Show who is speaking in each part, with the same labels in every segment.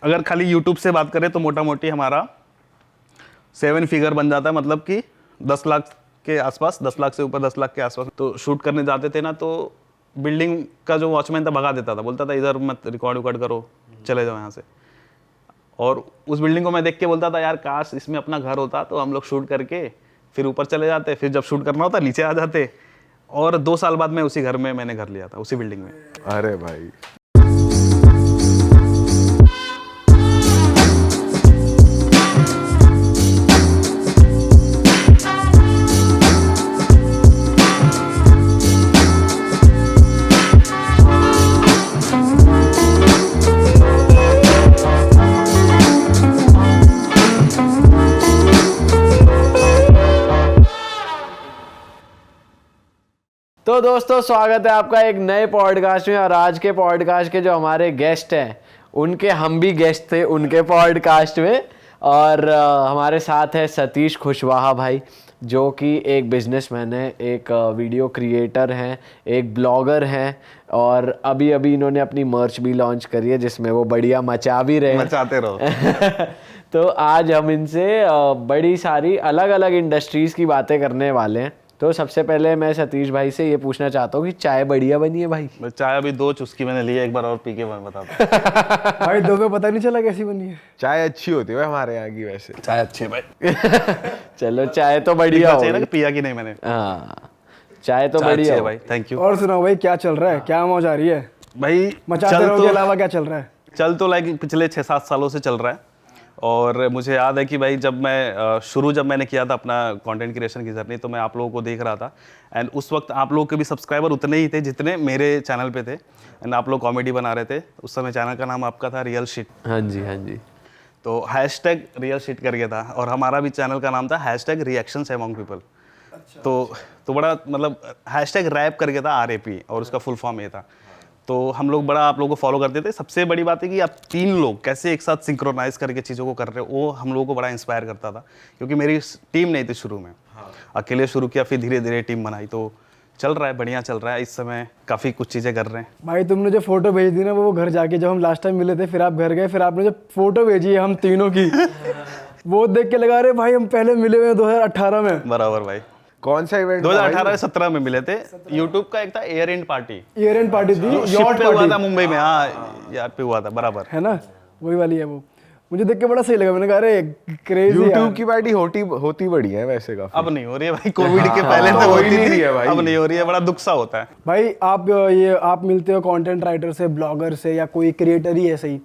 Speaker 1: अगर खाली यूट्यूब से बात करें तो मोटा मोटी हमारा 7 फिगर बन जाता है, मतलब कि 10 लाख के आसपास, 10 लाख से ऊपर 10 लाख के आसपास। तो शूट करने जाते थे ना, तो बिल्डिंग का जो वॉचमैन था भगा देता था, बोलता था इधर मत रिकॉर्ड करो, चले जाओ यहाँ से। और उस बिल्डिंग को मैं देख के बोलता था यार काश इसमें अपना घर होता, तो हम लोग शूट करके फिर ऊपर चले जाते, फिर जब शूट करना होता नीचे आ जाते। और 2 साल बाद मैं उसी घर में मैंने घर लिया था, उसी बिल्डिंग में।
Speaker 2: अरे भाई,
Speaker 3: तो दोस्तों स्वागत है आपका एक नए पॉडकास्ट में। और आज के पॉडकास्ट के जो हमारे गेस्ट हैं उनके हम भी गेस्ट थे उनके पॉडकास्ट में। और हमारे साथ है सतीश खुशवाहा भाई, जो कि एक बिजनेसमैन है, एक वीडियो क्रिएटर हैं, एक ब्लॉगर हैं, और अभी इन्होंने अपनी मर्च भी लॉन्च करी है जिसमें वो बढ़िया मचा भी रहे हैं।
Speaker 1: मचाते रहो।
Speaker 3: तो आज हम इनसे बड़ी सारी अलग अलग इंडस्ट्रीज़ की बातें करने वाले हैं। तो सबसे पहले मैं सतीश भाई से ये पूछना चाहता हूँ कि चाय बढ़िया बनी है भाई?
Speaker 1: चाय अभी 2 चुस्की मैंने ली है, एक बार और पी के मैं बताता
Speaker 4: भाई 2 में पता नहीं चला कैसी बनी है।
Speaker 2: चाय अच्छी होती है हमारे यहाँ की वैसे।
Speaker 1: चाय अच्छी है भाई।
Speaker 3: चलो चाय तो बढ़िया
Speaker 1: चाहिए ना
Speaker 3: होगी।
Speaker 1: कि पिया कि नहीं मैंने।
Speaker 3: हाँ, चाय तो
Speaker 1: चाय अच्छी
Speaker 3: बढ़िया
Speaker 1: है
Speaker 3: हो।
Speaker 1: भाई, थैंक यू।
Speaker 4: और सुनाओ भाई, क्या चल रहा है, क्या मौज आ रही है?
Speaker 1: भाई
Speaker 4: मचाते रहो के अलावा क्या चल रहा है?
Speaker 1: चल तो लाइक पिछले 6-7 सालों से चल रहा है। और मुझे याद है कि भाई जब मैंने किया था अपना कंटेंट क्रिएशन की जर्नी, तो मैं आप लोगों को देख रहा था। एंड उस वक्त आप लोगों के भी सब्सक्राइबर उतने ही थे जितने मेरे चैनल पे थे। एंड आप लोग कॉमेडी बना रहे थे। उस समय चैनल का नाम आपका था रियल शिट।
Speaker 3: हाँ जी, हाँ जी।
Speaker 1: तो हैशटैग रियल शिट करके था, और हमारा भी चैनल का नाम था हैशटैग रिएक्शंस अमंग पीपल। तो बड़ा मतलब हैशटैग रैप करके था, RAP, और उसका फुल फॉर्म ये था। तो हम लोग बड़ा आप लोगों को फॉलो करते थे। सबसे बड़ी बात है कि आप 3 लोग कैसे एक साथ सिंक्रोनाइज करके चीज़ों को कर रहे हो, वो हम लोगों को बड़ा इंस्पायर करता था। क्योंकि मेरी टीम नहीं थी शुरू में, अकेले शुरू किया, फिर धीरे धीरे टीम बनाई। तो चल रहा है, बढ़िया चल रहा है। इस समय काफ़ी कुछ चीज़ें कर रहे हैं।
Speaker 4: भाई तुमने जो फोटो भेज दी ना, वो घर जाके जब हम लास्ट टाइम मिले थे, फिर आप घर गए, फिर आपने जो फोटो भेजी है हम तीनों की वो देख के लगा रहे भाई हम पहले मिले हुए हैं 2018 में।
Speaker 1: बराबर भाई,
Speaker 2: कौन सा इवेंट?
Speaker 1: 2018-17 में मिले थे। यूट्यूब का एक था air and party,
Speaker 4: year and party थी,
Speaker 1: यॉट पे हुआ था मुंबई में। हाँ यार पे हुआ था, बराबर
Speaker 4: है ना, वही वाली है वो। मुझे देख के बड़ा सही लगा, मैंने कहा अरे क्रेजी।
Speaker 2: यूट्यूब की पार्टी होती बढ़िया है वैसे काफी।
Speaker 1: अब नहीं हो रही है भाई, कोविड के पहले तो होती थी, अब नहीं हो रही है। बड़ा दुख सा होता है
Speaker 4: भाई। आप मिलते हो कंटेंट राइटर से, ब्लॉगर से, या कोई क्रिएटर ही ऐसे ही,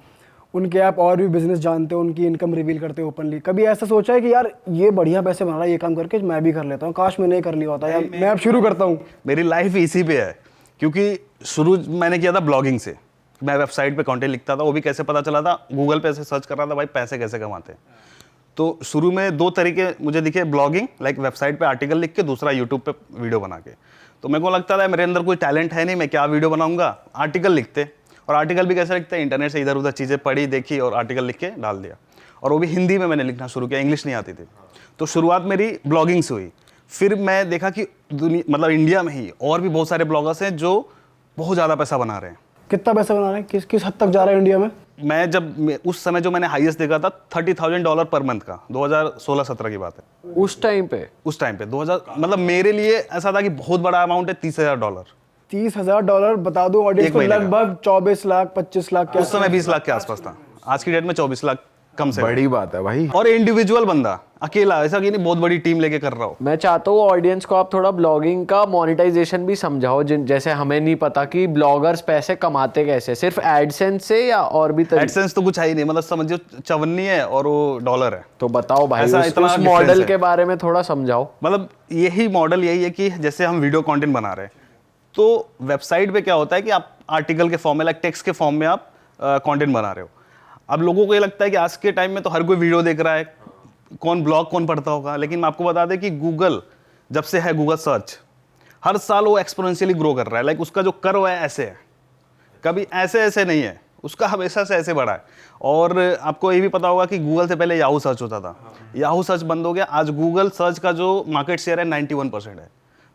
Speaker 4: उनके आप और भी बिजनेस जानते हो, उनकी इनकम रिवील करते हो ओपनली। कभी ऐसा सोचा है कि यार ये बढ़िया पैसे बना रहा है, ये काम करके मैं भी कर लेता हूँ, काश मैंने कर लिया होता, या मैं अब शुरू करता हूँ?
Speaker 1: मेरी लाइफ इसी पे है। क्योंकि शुरू मैंने किया था ब्लॉगिंग से। मैं वेबसाइट पे कंटेंट लिखता था, वो भी कैसे पता चला था, गूगल पे ऐसे सर्च कर रहा था भाई पैसे कैसे कमाते हैं। तो शुरू में 2 तरीके मुझे दिखे, ब्लॉगिंग लाइक वेबसाइट पे आर्टिकल लिख के, दूसरा यूट्यूब पे वीडियो बना के। तो मेरे को लगता था मेरे अंदर कोई टैलेंट है नहीं, मैं क्या वीडियो बनाऊंगा, आर्टिकल लिखते। और आर्टिकल भी कैसे लिखते हैं, इंटरनेट से इधर उधर चीज़ें पढ़ी देखी और आर्टिकल लिख के डाल दिया। और वो भी हिंदी में मैंने लिखना शुरू किया, इंग्लिश नहीं आती थी। तो शुरुआत मेरी ब्लॉगिंग से हुई। फिर मैं देखा कि मतलब इंडिया में ही और भी बहुत सारे ब्लॉगर्स हैं जो बहुत ज़्यादा पैसा बना रहे हैं।
Speaker 4: कितना पैसा बना रहे हैं, किस हद तक जा रहा है इंडिया में?
Speaker 1: उस समय जो मैंने हाईएस्ट देखा था $30,000 पर मंथ का, 2016-17 की बात है।
Speaker 3: उस टाइम पे
Speaker 1: 2000 मतलब मेरे लिए ऐसा था कि बहुत बड़ा अमाउंट है, $30,000।
Speaker 4: $30,000 बता दो ऑडियंस को, लगभग 24 लाख 25 लाख के
Speaker 1: उस समय 20 लाख के आसपास था। आज की डेट में 24 लाख कम से
Speaker 2: बड़ी बात है भाई।
Speaker 1: और इंडिविजुअल बंदा अकेला, ऐसा कि नहीं बहुत बड़ी टीम लेके कर रहा हो।
Speaker 3: मैं चाहता हूँ ऑडियंस को आप थोड़ा ब्लॉगिंग का मोनेटाइजेशन भी समझाओ, जैसे हमें नहीं पता कि ब्लॉगर्स पैसे कमाते कैसे, सिर्फ एडसेंस से या और भी तरीके?
Speaker 1: एडसेंस तो कुछ है ही नहीं, मतलब समझिए 54 है और वो डॉलर है।
Speaker 3: तो बताओ भाई
Speaker 1: ऐसा
Speaker 3: उस
Speaker 1: इतना
Speaker 3: मॉडल
Speaker 1: difference
Speaker 3: के
Speaker 1: है।
Speaker 3: बारे में थोड़ा समझाओ।
Speaker 1: मतलब यही मॉडल यही है कि जैसे हम वीडियो कंटेंट बना रहे हैं, तो वेबसाइट पे क्या होता है कि आप आर्टिकल के फॉर्म में, लाइक टेक्स्ट के फॉर्म में आप कंटेंट बना रहे हो। अब लोगों को ये लगता है कि आज के टाइम में तो हर कोई वीडियो देख रहा है, कौन ब्लॉग कौन पढ़ता होगा। लेकिन मैं आपको बता दें कि गूगल जब से है, गूगल सर्च हर साल वो एक्सपोनेंशियली ग्रो कर रहा है। लाइक उसका जो कर्व है ऐसे है, कभी ऐसे ऐसे नहीं है, उसका हमेशा से ऐसे बढ़ा है। और आपको ये भी पता होगा कि गूगल से पहले याहू सर्च होता था, याहू सर्च बंद हो गया। आज गूगल सर्च का जो मार्केट शेयर है 91% है।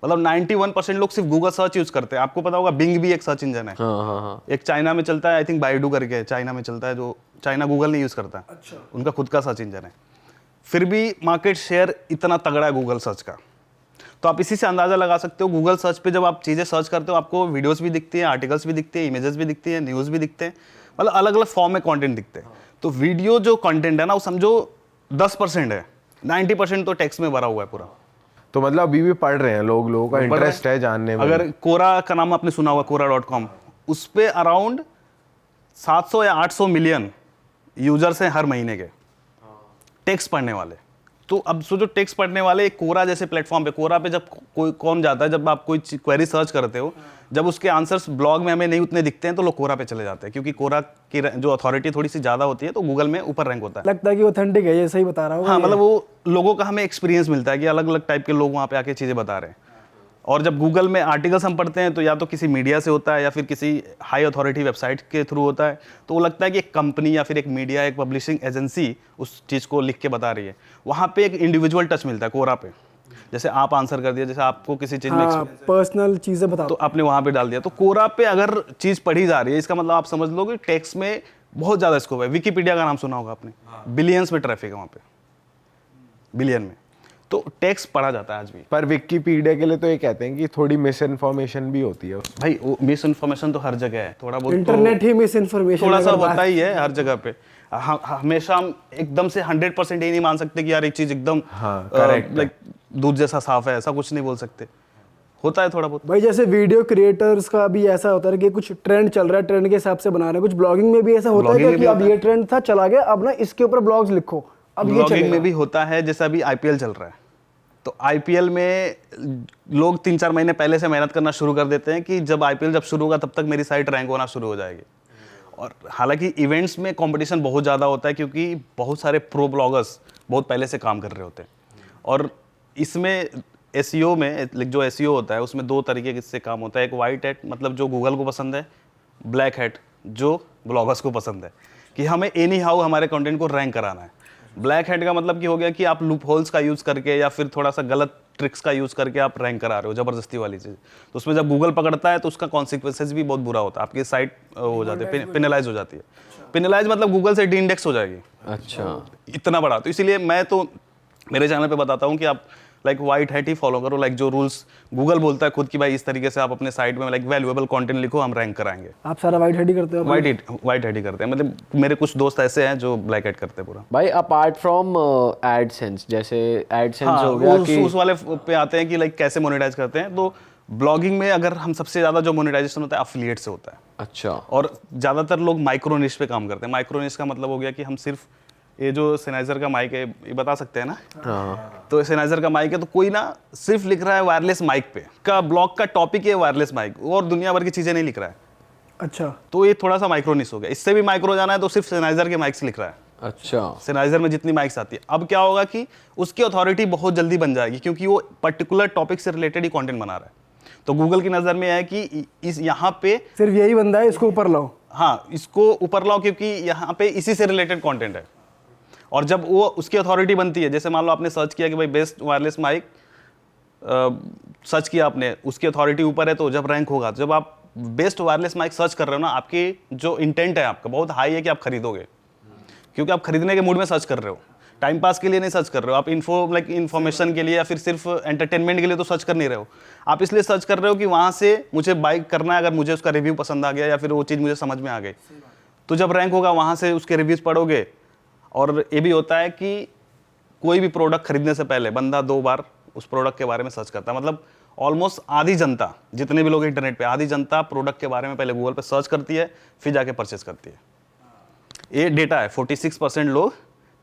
Speaker 1: मतलब 91% लोग सिर्फ गूगल सर्च यूज करते हैं। आपको पता होगा बिंग भी एक सर्च इंजन है।
Speaker 3: हाँ हाँ हाँ।
Speaker 1: एक चाइना में चलता है, आई थिंक बाइडू करके चाइना में चलता है, जो चाइना गूगल नहीं यूज करता है।
Speaker 4: अच्छा।
Speaker 1: उनका खुद का सर्च इंजन है। फिर भी मार्केट शेयर इतना तगड़ा है गूगल सर्च का। तो आप इसी से अंदाजा लगा सकते हो, गूगल सर्च पे जब आप चीज़ें सर्च करते हो आपको वीडियोस भी दिखती हैं, आर्टिकल्स भी दिखते हैं, इमेजेस भी दिखती हैं, न्यूज़ भी दिखते हैं, मतलब अलग अलग फॉर्म में कंटेंट दिखते हैं। तो वीडियो जो कंटेंट है ना, वो समझो 10% है, 90% तो टेक्स्ट में भरा हुआ है पूरा।
Speaker 2: तो मतलब अभी भी पढ़ रहे हैं लोगों का इंटरेस्ट है जानने में।
Speaker 1: अगर कोरा का नाम आपने सुना होगा, कोरा.com, उस पे अराउंड 700 या 800 मिलियन यूजर्स हैं हर महीने के टेक्स्ट पढ़ने वाले। तो अब सोचो टेक्स्ट पढ़ने वाले कोरा जैसे प्लेटफॉर्म पे, कोरा पे जब कोई कौन जाता है, जब आप कोई क्वेरी सर्च करते हो, जब उसके आंसर्स ब्लॉग में हमें नहीं उतने दिखते हैं तो लोग कोरा पे चले जाते हैं, क्योंकि कोरा की जो अथॉरिटी थोड़ी सी ज़्यादा होती है तो गूगल में ऊपर रैंक होता है।
Speaker 4: लगता है कि ऑथेंटिक है, ये सही बता रहा हूँ।
Speaker 1: हाँ, मतलब वो लोगों का हमें एक्सपीरियंस मिलता है कि अलग अलग टाइप के लोग वहाँ पे आके चीज़ें बता रहे हैं। और जब गूगल में आर्टिकल्स हम पढ़ते हैं तो या तो किसी मीडिया से होता है या फिर किसी हाई अथॉरिटी वेबसाइट के थ्रू होता है, तो वो लगता है कि एक कंपनी या फिर एक मीडिया, एक पब्लिशिंग एजेंसी उस चीज़ को लिख के बता रही है। वहाँ पे एक इंडिविजुअल टच मिलता है कोरा पे। जैसे आप आंसर कर दिया, जैसे आपको किसी चीज़ में
Speaker 4: हाँ, पर्सनल चीज़ें बता
Speaker 1: तो आपने वहाँ पे डाल दिया। तो कोरा पे अगर चीज़ पढ़ी जा रही है, इसका मतलब आप समझ लो कि टेक्स्ट में बहुत ज़्यादा स्कोप है। विकिपीडिया का नाम सुना होगा आपने, बिलियंस में ट्रैफिक है वहाँ पे, बिलियन में। तो टेक्स्ट पढ़ा जाता है आज भी।
Speaker 2: पर विकिपीडिया के लिए तो ये कहते हैं कि थोड़ी मिस इन्फॉर्मेशन भी होती है।
Speaker 1: भाई वो मिस इन्फॉर्मेशन तो हर जगह है, थोड़ा बहुत
Speaker 4: इंटरनेट ही मिस इन्फॉर्मेशन
Speaker 1: थोड़ा सा होता ही है हर जगह पे। हमेशा हम एकदम से 100% ये नहीं मान सकते कि यार एक चीज एकदम
Speaker 2: correct
Speaker 1: लाइक दूध जैसा साफ है, ऐसा कुछ नहीं बोल सकते। होता है थोड़ा बहुत।
Speaker 4: भाई जैसे वीडियो क्रिएटर्स का भी ऐसा होता है कि कुछ ट्रेंड चल रहा है, ट्रेंड के हिसाब से बना रहे हैं। कुछ ब्लॉगिंग में भी ऐसा होता है
Speaker 1: Blogging
Speaker 4: कि अब ये ट्रेंड था, चला गया, अब ना इसके ऊपर ब्लॉग्स लिखो, अब ये
Speaker 1: ब्लॉगिंग
Speaker 4: चलेगा।
Speaker 1: में भी होता है। जैसे अभी आईपीएल चल रहा है, तो आईपीएल में लोग 3-4 महीने पहले से मेहनत करना शुरू कर देते हैं कि जब आईपीएल जब शुरू होगा तब तक मेरी साइट रैंक होना शुरू हो जाएगी। और हालांकि इवेंट्स में कंपटीशन बहुत ज़्यादा होता है, क्योंकि बहुत सारे प्रो ब्लॉगर्स बहुत पहले से काम कर रहे होते हैं। और इसमें एसईओ में जो एसईओ होता है उसमें 2 तरीके से काम होता है। एक वाइट हैट, मतलब जो गूगल को पसंद है, ब्लैक हैट जो ब्लॉगर्स को पसंद है, कि हमें एनी हाउ हमारे कंटेंट को रैंक कराना है। ब्लैक हैट का मतलब कि हो गया कि आप लूप होल्स का यूज़ करके या फिर थोड़ा सा गलत ट्रिक्स का यूज़ करके आप रैंक करा रहे हो, ज़बरदस्ती वाली चीज़। तो उसमें जब गूगल पकड़ता है तो उसका कॉन्सिक्वेंसेज भी बहुत बुरा होता है, आपकी साइट हो जाती है, पेनलाइज हो जाती है। पेनलाइज मतलब गूगल से डी-इंडेक्स हो जाएगी।
Speaker 3: अच्छा।
Speaker 1: इतना बड़ा। तो इसीलिए मैं तो मेरे चैनल पे बताता हूँ कि आप लाइक वाइट हैट ही फॉलो करो, लाइक जो रूल्स गूगल बोलता है खुद की, भाई इस तरीके से आप अपने साइट में लाइक वैल्यूएबल कंटेंट लिखो, हम रैंक कराएंगे।
Speaker 4: आप सारा वाइट हेड ही करते हो?
Speaker 1: वाइट हैट ही करते हैं, मतलब मेरे कुछ दोस्त ऐसे हैं जो ब्लैक हैट करते हैं पूरा।
Speaker 3: भाई अपार्ट फ्रॉम एडसेंस, जैसे एडसेंस
Speaker 1: हाँ,
Speaker 3: हो गया कि
Speaker 1: उस वाले पे आते हैं कि लाइक कैसे मोनेटाइज करते हैं। तो ब्लॉगिंग में अगर हम सबसे ज़्यादा जो मोनेटाइजेशन होता है अफिलिएट से होता है।
Speaker 3: अच्छा।
Speaker 1: और ज़्यादातर लोग माइक्रोनिश पे काम करते हैं। माइक्रोनिश का मतलब हो गया कि हम सिर्फ ये जो सेनाइजर का माइक है, ये बता सकते हैं ना?
Speaker 3: हाँ।
Speaker 1: तो सेनाइजर का माइक है, तो कोई ना सिर्फ लिख रहा है वायरलेस माइक पे, का ब्लॉग का टॉपिक है वायरलेस माइक, और दुनिया भर की चीज़ें नहीं लिख रहा है।
Speaker 4: अच्छा।
Speaker 1: तो ये थोड़ा सा माइक्रोनिश हो गया। इससे भी माइक्रो जाना है तो सिर्फ सेनाइजर के माइक से लिख रहा है।
Speaker 3: अच्छा।
Speaker 1: सेनाइजर में जितनी माइक्स आती है, अब क्या होगा कि उसकी अथॉरिटी बहुत जल्दी बन जाएगी, क्योंकि वो पर्टिकुलर टॉपिक से रिलेटेड ही कंटेंट बना रहा है। तो गूगल की नज़र में है कि इस यहाँ पे
Speaker 4: सिर्फ यही बंदा है, इसको ऊपर लाओ।
Speaker 1: हाँ, इसको ऊपर लाओ, क्योंकि यहाँ पे इसी से रिलेटेड कंटेंट है। और जब वो उसकी अथॉरिटी बनती है, जैसे मान लो आपने सर्च किया कि भाई बेस्ट वायरलेस माइक, सर्च किया आपने, उसकी अथॉरिटी ऊपर है, तो जब रैंक होगा, जब आप बेस्ट वायरलेस माइक सर्च कर रहे हो ना, आपकी जो इंटेंट है आपका बहुत हाई है कि आप खरीदोगे, क्योंकि आप खरीदने के मूड में सर्च कर रहे हो, टाइम पास के लिए नहीं सर्च कर रहे हो आप, इन्फॉर्मेशन के लिए या फिर सिर्फ एंटरटेनमेंट के लिए तो सर्च कर नहीं रहे हो। आप इसलिए सर्च कर रहे हो कि वहाँ से मुझे बाई करना है, अगर मुझे उसका रिव्यू पसंद आ गया या फिर वो चीज़ मुझे समझ में आ गई, तो जब रैंक होगा वहाँ से उसके रिव्यूज़ पढ़ोगे। और ये भी होता है कि कोई भी प्रोडक्ट खरीदने से पहले बंदा 2 बार उस प्रोडक्ट के बारे में सर्च करता है। मतलब ऑलमोस्ट आधी जनता, जितने भी लोग इंटरनेट पे, आधी जनता प्रोडक्ट के बारे में पहले गूगल पे सर्च करती है, फिर जाके परचेस करती है। ये डेटा है, 46% लोग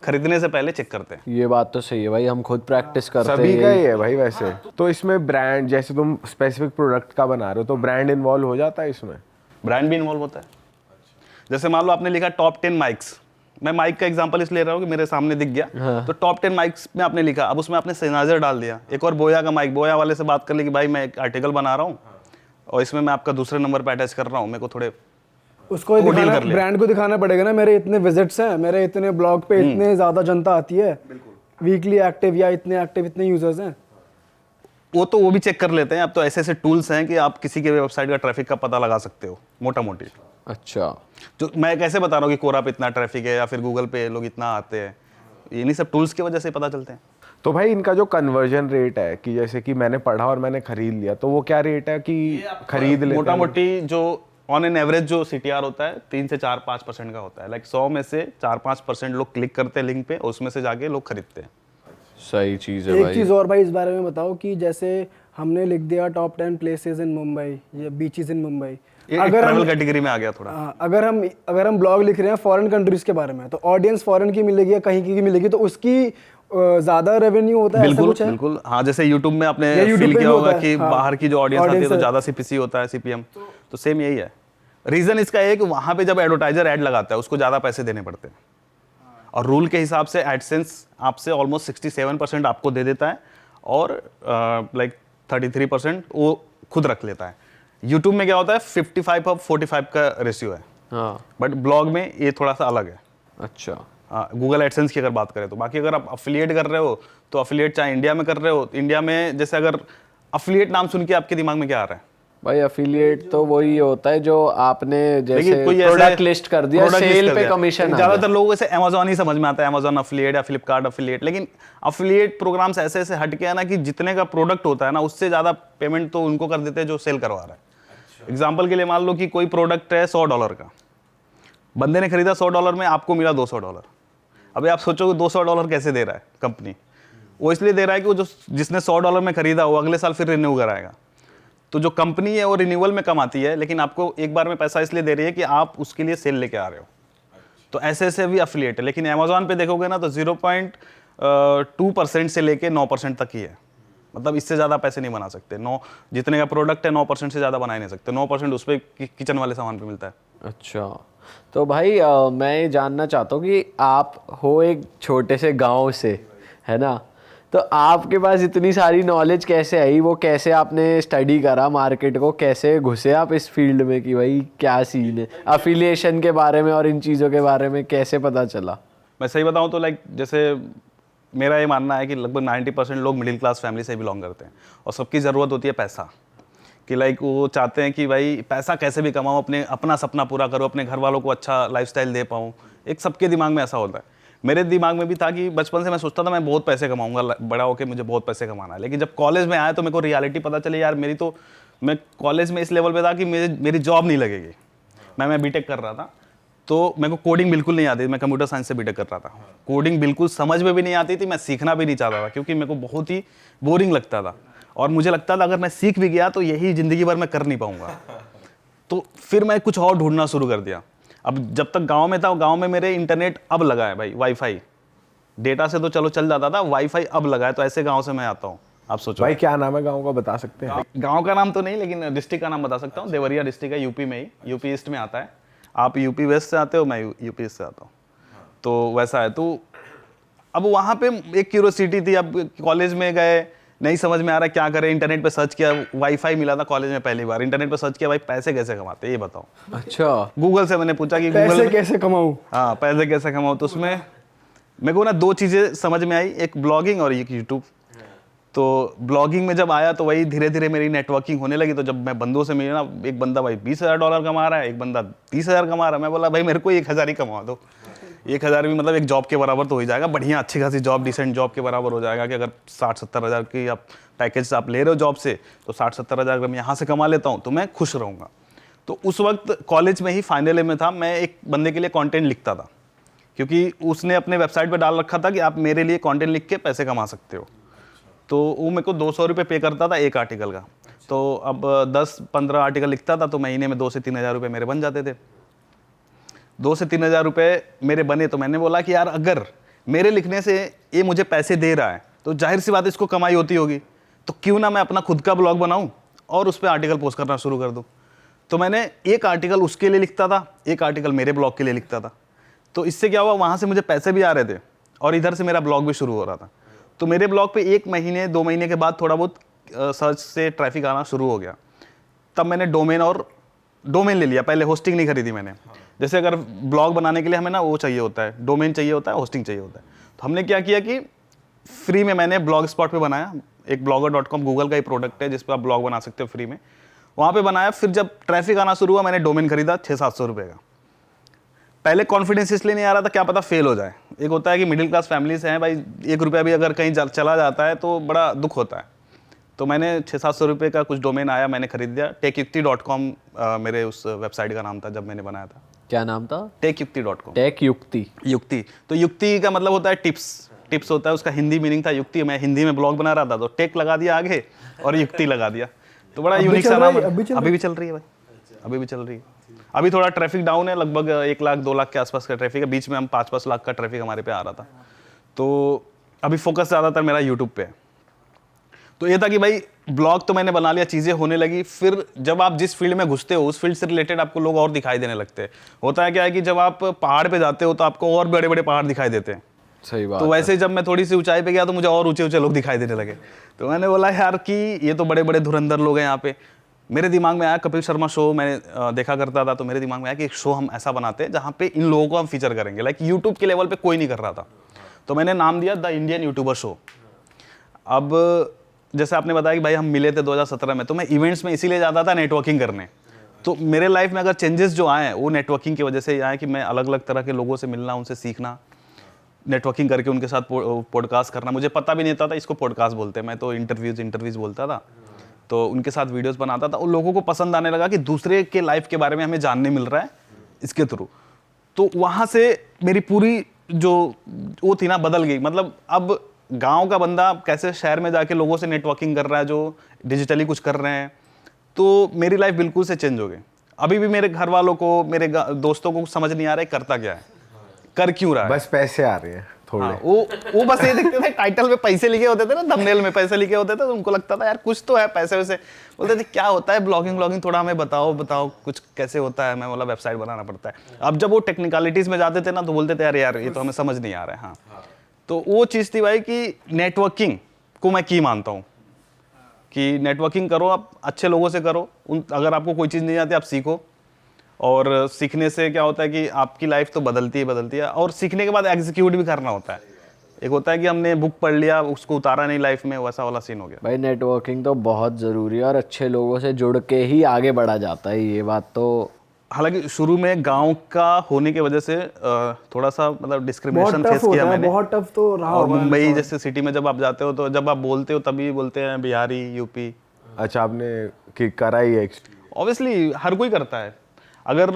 Speaker 1: खरीदने से पहले चेक करते हैं।
Speaker 3: ये बात तो सही है भाई, हम खुद प्रैक्टिस करते हैं।
Speaker 2: सभी का ही है भाई वैसे। तो इसमें ब्रांड, जैसे तुम स्पेसिफिक प्रोडक्ट का बना रहे हो, तो ब्रांड इन्वॉल्व हो जाता है इसमें?
Speaker 1: ब्रांड भी इन्वॉल्व होता है। जैसे मान लो आपने लिखा टॉप 10 माइक्स, मैं माइक का एग्जांपल इसलिए ले रहा हूँ कि मेरे सामने दिख गया। हाँ। तो टॉप 10 माइक्स में आपने लिखा, अब उसमें आपने सेनाइजर डाल दिया। एक और बोया का माइक, बोया वाले से बात कर ली कि भाई मैं एक आर्टिकल बना रहा हूँ और इसमें मैं आपका दूसरे नंबर पे अटैच कर रहा हूँ, मेरे को थोड़े
Speaker 4: उसको दिखाना, ब्रांड को दिखाना पड़ेगा ना, मेरे इतने विजिट्स हैं, मेरे इतने ब्लॉग पे इतने ज़्यादा जनता आती है वीकली एक्टिव, या इतने एक्टिव, इतने यूजर्स हैं।
Speaker 1: वो भी चेक कर लेते हैं। अब तो ऐसे ऐसे टूल्स हैं कि आप किसी के वेबसाइट का ट्रैफिक का पता लगा सकते हो मोटा मोटी।
Speaker 3: अच्छा,
Speaker 1: जो मैं कैसे बता रहा हूँ कि कोरा पे इतना ट्रैफिक है या फिर गूगल पे लोग इतना आते हैं, इन्हीं सब टूल्स की वजह से पता चलते हैं।
Speaker 2: तो भाई इनका जो कन्वर्जन रेट है कि जैसे कि मैंने पढ़ा और मैंने खरीद लिया, तो वो क्या रेट है कि खरीद लेते
Speaker 1: मोटा
Speaker 2: हैं?
Speaker 1: मोटी जो ऑन एन एवरेज जो CTR होता है 3 से 4-5% का होता है। लाइक 100 में से 4-5% लोग क्लिक करते हैं लिंक पे, उसमें से जाके लोग खरीदते हैं।
Speaker 3: सही चीज है
Speaker 4: एक
Speaker 3: भाई।
Speaker 4: चीज़ और भाई इस बारे में बताओ कि जैसे हमने लिख दिया टॉप 10 प्लेसेस इन मुंबई या बीचेस इन मुंबई,
Speaker 1: अगर ट्रैवल कैटेगरी में आ गया थोड़ा।
Speaker 4: हाँ, अगर हम ब्लॉग लिख रहे हैं फॉरेन कंट्रीज के बारे में, तो ऑडियंस फॉरेन की मिलेगी या कहीं की मिलेगी, तो उसकी ज्यादा रेवेन्यू होता है, ऐसा
Speaker 1: बिल्कुल
Speaker 4: कुछ है?
Speaker 1: बिल्कुल, हाँ। जैसे YouTube में आपने
Speaker 4: या YouTube
Speaker 1: फील
Speaker 4: पे
Speaker 1: किया
Speaker 4: भी
Speaker 1: होगा
Speaker 4: होता है,
Speaker 1: कि
Speaker 4: हाँ।
Speaker 1: बाहर की जो ऑडियंस आती है तो
Speaker 4: Audience-
Speaker 1: ज़्यादा CPC होता है, CPM। तो सेम यही है। रीज़न इसका है कि वहाँ पे जब एडवर्टाइजर ऐड लगाता है उसको ज़्यादा पैसे देने पड़ते हैं, और रूल के हिसाब से एडसेंस आपसे ऑलमोस्ट 67% आपको दे देता है, और लाइक 33% वो खुद रख लेता है। यूट्यूब में क्या होता है 55-45 का रेशियो है,
Speaker 3: हाँ,
Speaker 1: बट ब्लॉग में ये थोड़ा सा अलग है।
Speaker 3: अच्छा,
Speaker 1: हाँ, गूगल एडसेंस की अगर बात करें तो। बाकी अगर आप अफिलिएट कर रहे हो तो अफिलिएट चाहे इंडिया में कर रहे हो, इंडिया में जैसे अगर अफिलिएट नाम सुन के आपके दिमाग में क्या आ रहा है?
Speaker 3: भाई अफिलिएट तो वही होता है जो आपने जैसे
Speaker 1: लेकिन कोई ऐसे
Speaker 3: प्रोडक्ट लिस्ट कर दिया,
Speaker 1: product list
Speaker 3: सेल
Speaker 1: कर
Speaker 3: पे
Speaker 1: दिया।
Speaker 3: कमीशन
Speaker 1: ज्यादातर लोगों से अमेजोन ही समझ में आता है, अमेजोन अफिलिएट या फ्लिपकार्ट अफिलिएट। लेकिन अफिलिएट प्रोग्राम्स ऐसे ऐसे हटके है ना कि जितने का प्रोडक्ट होता है ना उससे ज्यादा पेमेंट तो उनको कर देते हैं जो सेल करवा रहा है। एग्जाम्पल के लिए मान लो कि कोई प्रोडक्ट है $100 का, बंदे ने खरीदा $100 में, आपको मिला $200। अभी आप सोचो $200 कैसे दे रहा है कंपनी? वो इसलिए दे रहा है कि वो जो जिसने $100 में खरीदा वो अगले साल फिर रिन्यू कराएगा। तो जो कंपनी है वो रिन्यूअल में कमाती है, लेकिन आपको एक बार में पैसा इसलिए दे रही है कि आप उसके लिए सेल लेके आ रहे हो। तो ऐसे ऐसे भी अफिलिएट है। लेकिन अमेजोन पे देखोगे ना तो 0.2% से लेके 9% तक ही है। मतलब इससे ज़्यादा पैसे नहीं बना सकते। 9 जितने का प्रोडक्ट है 9% से ज़्यादा बना ही नहीं सकते। 9% उस पर किचन वाले सामान पे मिलता है।
Speaker 3: अच्छा, तो भाई मैं ये जानना चाहता हूँ कि आप हो एक छोटे से गांव से, है ना, तो आपके पास इतनी सारी नॉलेज कैसे आई? वो कैसे आपने स्टडी करा मार्केट को, कैसे घुसे आप इस फील्ड में कि भाई क्या सीन है, अफिलिएशन के बारे में और इन चीज़ों के बारे में कैसे पता चला?
Speaker 1: मैं सही बताऊं तो लाइक जैसे मेरा ये मानना है कि लगभग 90% लोग मिडिल क्लास फैमिली से बिलोंग करते हैं, और सबकी ज़रूरत होती है पैसा। कि लाइक वो चाहते हैं कि भाई पैसा कैसे भी कमाऊँ, अपना सपना पूरा करो, अपने घर वालों को अच्छा लाइफस्टाइल दे पाऊँ। एक सबके दिमाग में ऐसा होता है। मेरे दिमाग में भी था कि बचपन से मैं सोचता था मैं बहुत पैसे कमाऊंगा, बड़ा होकर मुझे बहुत पैसे कमाना है। लेकिन जब कॉलेज में आया तो मेरे को रियलिटी पता चली, यार मैं कॉलेज में इस लेवल पे था कि मेरी जॉब नहीं लगेगी। मैं बीटेक कर रहा था, तो मेरे को कोडिंग बिल्कुल नहीं आती थी। मैं कंप्यूटर साइंस से बीटेक कर रहा था। कोडिंग बिल्कुल समझ में भी नहीं आती थी, मैं सीखना भी नहीं चाहता था क्योंकि मेरे को बहुत ही बोरिंग लगता था, और मुझे लगता था अगर मैं सीख भी गया तो यही ज़िंदगी भर मैं कर नहीं पाऊंगा। तो फिर मैं कुछ और ढूंढना शुरू कर दिया। अब जब तक गांव में था, गांव में मेरे इंटरनेट अब लगा है भाई, वाईफाई। डेटा से तो चलो चल जाता था, वाईफाई अब लगा है। तो ऐसे गांव से मैं आता हूँ। आप सोचो
Speaker 2: भाई क्या नाम है गाँव का, बता सकते हैं?
Speaker 1: गांव का नाम तो नहीं, लेकिन डिस्ट्रिक्ट का नाम बता सकता हूँ। देवरिया डिस्ट्रिक्ट है, यूपी में ही, यूपी ईस्ट में आता है। आप यूपी वेस्ट से आते हो, मैं यूपी ईस्ट से आता हूँ। तो वैसा है। तो अब वहाँ पे एक क्यूरियोसिटी थी। अब कॉलेज में गए, नहीं समझ में आ रहा क्या करें, इंटरनेट पे सर्च किया, वाईफाई मिला था कॉलेज में पहली बार। इंटरनेट पे सर्च किया, भाई पैसे कैसे कमाते हैं ये बताओ।
Speaker 3: अच्छा,
Speaker 1: गूगल से मैंने पूछा कि
Speaker 4: पैसे
Speaker 1: गूगल
Speaker 4: कैसे कमाऊं?
Speaker 1: हाँ, पैसे कैसे कमाऊँ। तो उसमें मेरे को ना 2 चीज़ें समझ में आई, एक ब्लॉगिंग और एक यूट्यूब। तो ब्लॉगिंग में जब आया तो वही धीरे धीरे मेरी नेटवर्किंग होने लगी। तो जब मैं बंदों से मिला ना, एक बंदा भाई $20,000 कमा रहा है, एक बंदा 30,000 कमा रहा है। मैं बोला भाई मेरे को 1,000 ही कमा दो। 1,000 भी मतलब एक जॉब के बराबर तो हो ही जाएगा, बढ़िया अच्छी खासी जॉब, डिसेंट जॉब के बराबर हो जाएगा। कि अगर 60-70 हज़ार की आप पैकेज आप ले रहे हो जॉब से, तो 60-70 हज़ार अगर मैं यहाँ से कमा लेता हूँ तो मैं खुश रहूँगा। तो उस वक्त कॉलेज में ही फाइनल ईयर में था, मैं एक बंदे के लिए कंटेंट लिखता था, क्योंकि उसने अपने वेबसाइट पे डाल रखा था कि आप मेरे लिए कंटेंट लिख के पैसे कमा सकते हो। तो वो मेरे को $200 पे करता था एक आर्टिकल का। तो अब 10-15 आर्टिकल लिखता था तो महीने में 2 से 3 हज़ार रुपये मेरे बन जाते थे। 2 से 3 हज़ार रुपये मेरे बने। तो मैंने बोला कि यार अगर मेरे लिखने से ये मुझे पैसे दे रहा है तो जाहिर सी बात है इसको कमाई होती होगी, तो क्यों ना मैं अपना खुद का ब्लॉग बनाऊं और उस पर आर्टिकल पोस्ट करना शुरू कर दूं। तो मैंने एक आर्टिकल उसके लिए लिखता था, एक आर्टिकल मेरे ब्लॉग के लिए लिखता था। तो इससे क्या हुआ, वहाँ से मुझे पैसे भी आ रहे थे और इधर से मेरा ब्लॉग भी शुरू हो रहा था। तो मेरे ब्लॉग पे 1 महीने 2 महीने के बाद थोड़ा बहुत सर्च से ट्रैफिक आना शुरू हो गया। तब मैंने डोमेन ले लिया। पहले होस्टिंग नहीं खरीदी मैंने। जैसे अगर ब्लॉग बनाने के लिए हमें ना वो चाहिए होता है, डोमेन चाहिए होता है, होस्टिंग चाहिए होता है। तो हमने क्या किया कि फ्री में मैंने ब्लॉग स्पॉट पे बनाया, एक blogger.com गूगल का ही प्रोडक्ट है जिस पर आप ब्लॉग बना सकते हो फ्री में, वहाँ पे बनाया। फिर जब ट्रैफिक आना शुरू हुआ मैंने डोमेन खरीदा 600-700 रुपये का। पहले कॉन्फिडेंस इसलिए नहीं आ रहा था, क्या पता फेल हो जाए। एक होता है कि मिडिल क्लास फैमिली से हैं भाई, 1 रुपया भी अगर कहीं चला जाता है तो बड़ा दुख होता है। तो मैंने 600-700 रुपये का कुछ डोमेन आया, मैंने खरीद दिया। techyukti.com मेरे उस वेबसाइट का नाम था जब मैंने बनाया था।
Speaker 3: क्या नाम था?
Speaker 1: techyukti.com।
Speaker 3: टेक युक्ति।
Speaker 1: युक्ति, तो युक्ति का मतलब होता है टिप्स होता है, उसका हिंदी मीनिंग था युक्ति। मैं हिंदी में ब्लॉग बना रहा था तो टेक लगा दिया आगे और युक्ति लगा दिया, तो बड़ा यूनिक सा नाम। अभी भी चल रही है भाई, अभी भी चल रही है। अभी थोड़ा ट्रैफिक डाउन है, लगभग 1 लाख 2 लाख के आसपास का ट्रैफिक है। बीच में हम 5-5 लाख का ट्रैफिक हमारे पे आ रहा था। तो अभी फोकस ज़्यादातर मेरा यूट्यूब पे है। तो ये था कि भाई ब्लॉग तो मैंने बना लिया, चीज़ें होने लगी। फिर जब आप जिस फील्ड में घुसते हो उस फील्ड से रिलेटेड आपको लोग और दिखाई देने लगते हैं। होता है क्या है कि जब आप पहाड़ पे जाते हो तो आपको और बड़े बड़े पहाड़ दिखाई देते हैं।
Speaker 3: सही बात।
Speaker 1: तो वैसे जब मैं थोड़ी सी ऊंचाई पे गया तो मुझे और ऊंचे ऊंचे लोग दिखाई देने लगे। तो मैंने बोला यार कि ये तो बड़े बड़े धुरंधर लोग हैं यहाँ पे। मेरे दिमाग में आया कपिल शर्मा शो मैंने देखा करता था, तो मेरे दिमाग में आया कि एक शो हम ऐसा बनाते हैं जहाँ पे इन लोगों को हम फीचर करेंगे। लाइक यूट्यूब के लेवल पे कोई नहीं कर रहा था, तो मैंने नाम दिया द इंडियन यूट्यूबर शो। अब जैसे आपने बताया कि भाई हम मिले थे 2017 में, तो मैं इवेंट्स में इसीलिए जाता था नेटवर्किंग करने। तो मेरे लाइफ में अगर चेंजेस जो आए हैं वो नेटवर्किंग की वजह से ही आए कि मैं अलग अलग तरह के लोगों से मिलना, उनसे सीखना, नेटवर्किंग करके उनके साथ पॉडकास्ट करना। मुझे पता भी नहीं था इसको पॉडकास्ट बोलते हैं, मैं तो इंटरव्यूज बोलता था। तो उनके साथ वीडियोस बनाता था, उन लोगों को पसंद आने लगा कि दूसरे के लाइफ के बारे में हमें जानने मिल रहा है इसके थ्रू। तो वहाँ से मेरी पूरी जो वो थी ना बदल गई। मतलब अब गांव का बंदा कैसे शहर में जाके लोगों से नेटवर्किंग कर रहा है जो डिजिटली कुछ कर रहे हैं, तो मेरी लाइफ बिल्कुल से चेंज हो गई। अभी भी मेरे घर वालों को, मेरे दोस्तों को समझ नहीं आ रहा है करता क्या है, कर क्यों रहा है।
Speaker 2: बस पैसे आ रहे हैं थोड़े।
Speaker 1: हाँ, वो बस ये देखते थे टाइटल में पैसे लिखे होते थे ना, थंबनेल में पैसे लिखे होते थे, तो उनको लगता था यार कुछ तो है पैसे वैसे। बोलते थे क्या होता है ब्लॉगिंग थोड़ा हमें बताओ कुछ कैसे होता है। मैं बोला वेबसाइट बनाना पड़ता है। अब जब वो टेक्निकलिटीज में जाते थे ना तो बोलते थे यार ये तो हमें समझ नहीं आ रहा है। हाँ, तो वो चीज़ थी भाई कि नेटवर्किंग को मैं की मानता हूँ कि नेटवर्किंग करो, आप अच्छे लोगों से करो। अगर आपको कोई चीज़ नहीं आती आप सीखो, और सीखने से क्या होता है कि आपकी लाइफ तो बदलती है। और सीखने के बाद एग्जीक्यूट भी करना होता है। एक होता है कि हमने बुक पढ़ लिया उसको उतारा नहीं लाइफ में, वैसा वाला सीन हो गया।
Speaker 3: भाई नेटवर्किंग तो बहुत ज़रूरी है और अच्छे लोगों से जुड़ के ही आगे बढ़ा जाता है, ये बात तो।
Speaker 1: हालांकि शुरू में गांव का होने की वजह से थोड़ा सा मतलब डिस्क्रिमिनेशन फेस किया मैंने,
Speaker 4: बहुत टफ तो रहा।
Speaker 1: और मुंबई जैसे सिटी में जब आप जाते हो तो जब आप बोलते हो तभी बोलते हैं बिहारी, यूपी।
Speaker 2: अच्छा, आपने करा ही है?
Speaker 1: ऑब्वियसली हर कोई करता है अगर,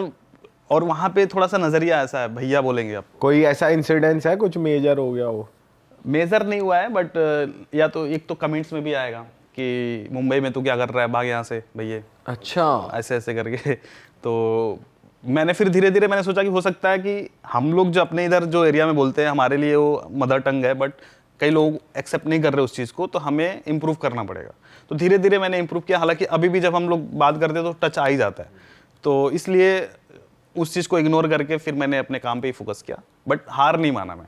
Speaker 1: और वहाँ पे थोड़ा सा नज़रिया ऐसा है, भैया बोलेंगे आप।
Speaker 2: कोई ऐसा इंसिडेंस है कुछ मेजर हो गया हो?
Speaker 1: मेजर नहीं हुआ है, बट या तो एक तो कमेंट्स में भी आएगा कि मुंबई में तू क्या कर रहा है, भाग यहाँ से भैया,
Speaker 3: अच्छा
Speaker 1: ऐसे ऐसे करके। तो मैंने फिर धीरे धीरे मैंने सोचा कि हो सकता है कि हम लोग जो अपने इधर जो एरिया में बोलते हैं हमारे लिए वो मदर टंग है, बट कई लोग एक्सेप्ट नहीं कर रहे उस चीज़ को, तो हमें इम्प्रूव करना पड़ेगा। तो धीरे धीरे मैंने इम्प्रूव किया। हालांकि अभी भी जब हम लोग बात करते हैं तो टच आ ही जाता है, तो इसलिए उस चीज़ को इग्नोर करके फिर मैंने अपने काम पे ही फोकस किया, बट हार नहीं माना मैं।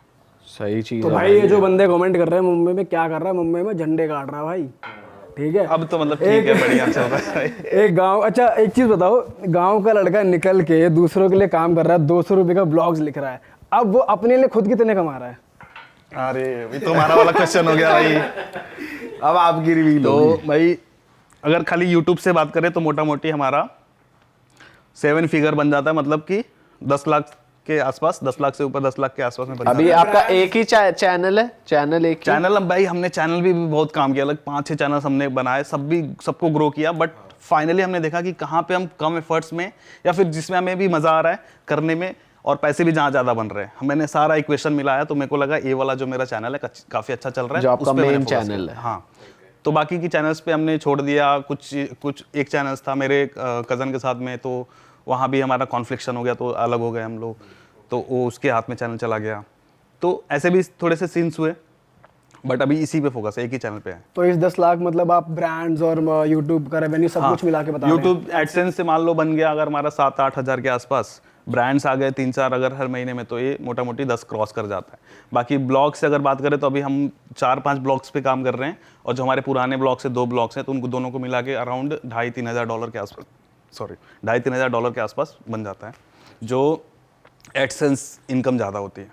Speaker 3: सही चीज़
Speaker 4: तो
Speaker 3: है।
Speaker 4: भाई ये जो बंदे कमेंट कर रहे हैं मुंबई में क्या कर रहा है, मुंबई में झंडे काट रहा है भाई, ठीक है।
Speaker 1: अब तो मतलब ठीक है, बढ़िया चल रहा है।
Speaker 4: एक गांव, अच्छा एक चीज बताओ, गांव का लड़का निकल के दूसरों के लिए काम कर रहा है, 200 रुपये का ब्लॉग्स लिख रहा है, अब वो अपने लिए खुद कितने कमा रहा है?
Speaker 1: अरे ये तो हमारा वाला क्वेश्चन हो गया भाई।
Speaker 2: अब आपकी रिवील
Speaker 1: तो
Speaker 2: होगी।
Speaker 1: भाई अगर खाली यूट्यूब से बात करें तो मोटा मोटी हमारा 7 फिगर बन जाता है, मतलब कि 10 लाख के आसपास, 10 लाख से ऊपर 10 लाख के आसपास में बन
Speaker 3: अभी
Speaker 1: जाता है।
Speaker 3: आपका एक ही चैनल है? चैनल एक ही?
Speaker 1: चैनल भाई हमने चैनल भी बहुत काम किया, अलग 5-6 चैनल हमने बनाए, सबको ग्रो किया, बट फाइनली हमने देखा कि कहाँ पे हम कम एफर्ट्स में या फिर जिसमें हमें भी मजा आ रहा है करने में और पैसे भी जहाँ ज्यादा बन रहे हैं, मैंने सारा इक्वेशन मिलाया, तो मेरे को लगा ये वाला जो मेरा चैनल है काफी अच्छा चल रहा है,
Speaker 3: जो आपका
Speaker 1: उस पे मैंने
Speaker 3: मेन
Speaker 1: focus
Speaker 3: चैनल
Speaker 1: किया।
Speaker 3: है।
Speaker 1: हाँ, तो बाकी की चैनल्स पे हमने छोड़ दिया। कुछ एक चैनल्स था मेरे कज़न के साथ में, तो वहाँ भी हमारा कॉन्फ्लिक्शन हो गया, तो अलग हो गए हम लोग, तो वो उसके हाथ में चैनल चला गया। तो ऐसे भी थोड़े से सीन्स हुए, बट अभी इसी पे फोकस है, एक ही चैनल पे है।
Speaker 4: तो इस 10 लाख मतलब आप ब्रांड्स और यूट्यूब का रेवेन्यू सब कुछ मिला के बता रहे हैं?
Speaker 1: यूट्यूब एडसेंस से मान लो बन गया अगर हमारा 7-8 हज़ार के आसपास, ब्रांड्स आ गए 3-4 अगर हर महीने में, तो ये मोटा मोटी 10 क्रॉस कर जाता है। बाकी ब्लॉग से अगर बात करें तो अभी हम 4-5 ब्लॉग्स पे काम कर रहे हैं, और जो हमारे पुराने ब्लॉग से 2 ब्लॉग्स हैं, तो उनको दोनों को मिला के अराउंड $2,500-3,000 के आसपास, $2,500-3,000 के आसपास बन जाता है, जो एडसेंस इनकम ज़्यादा होती है।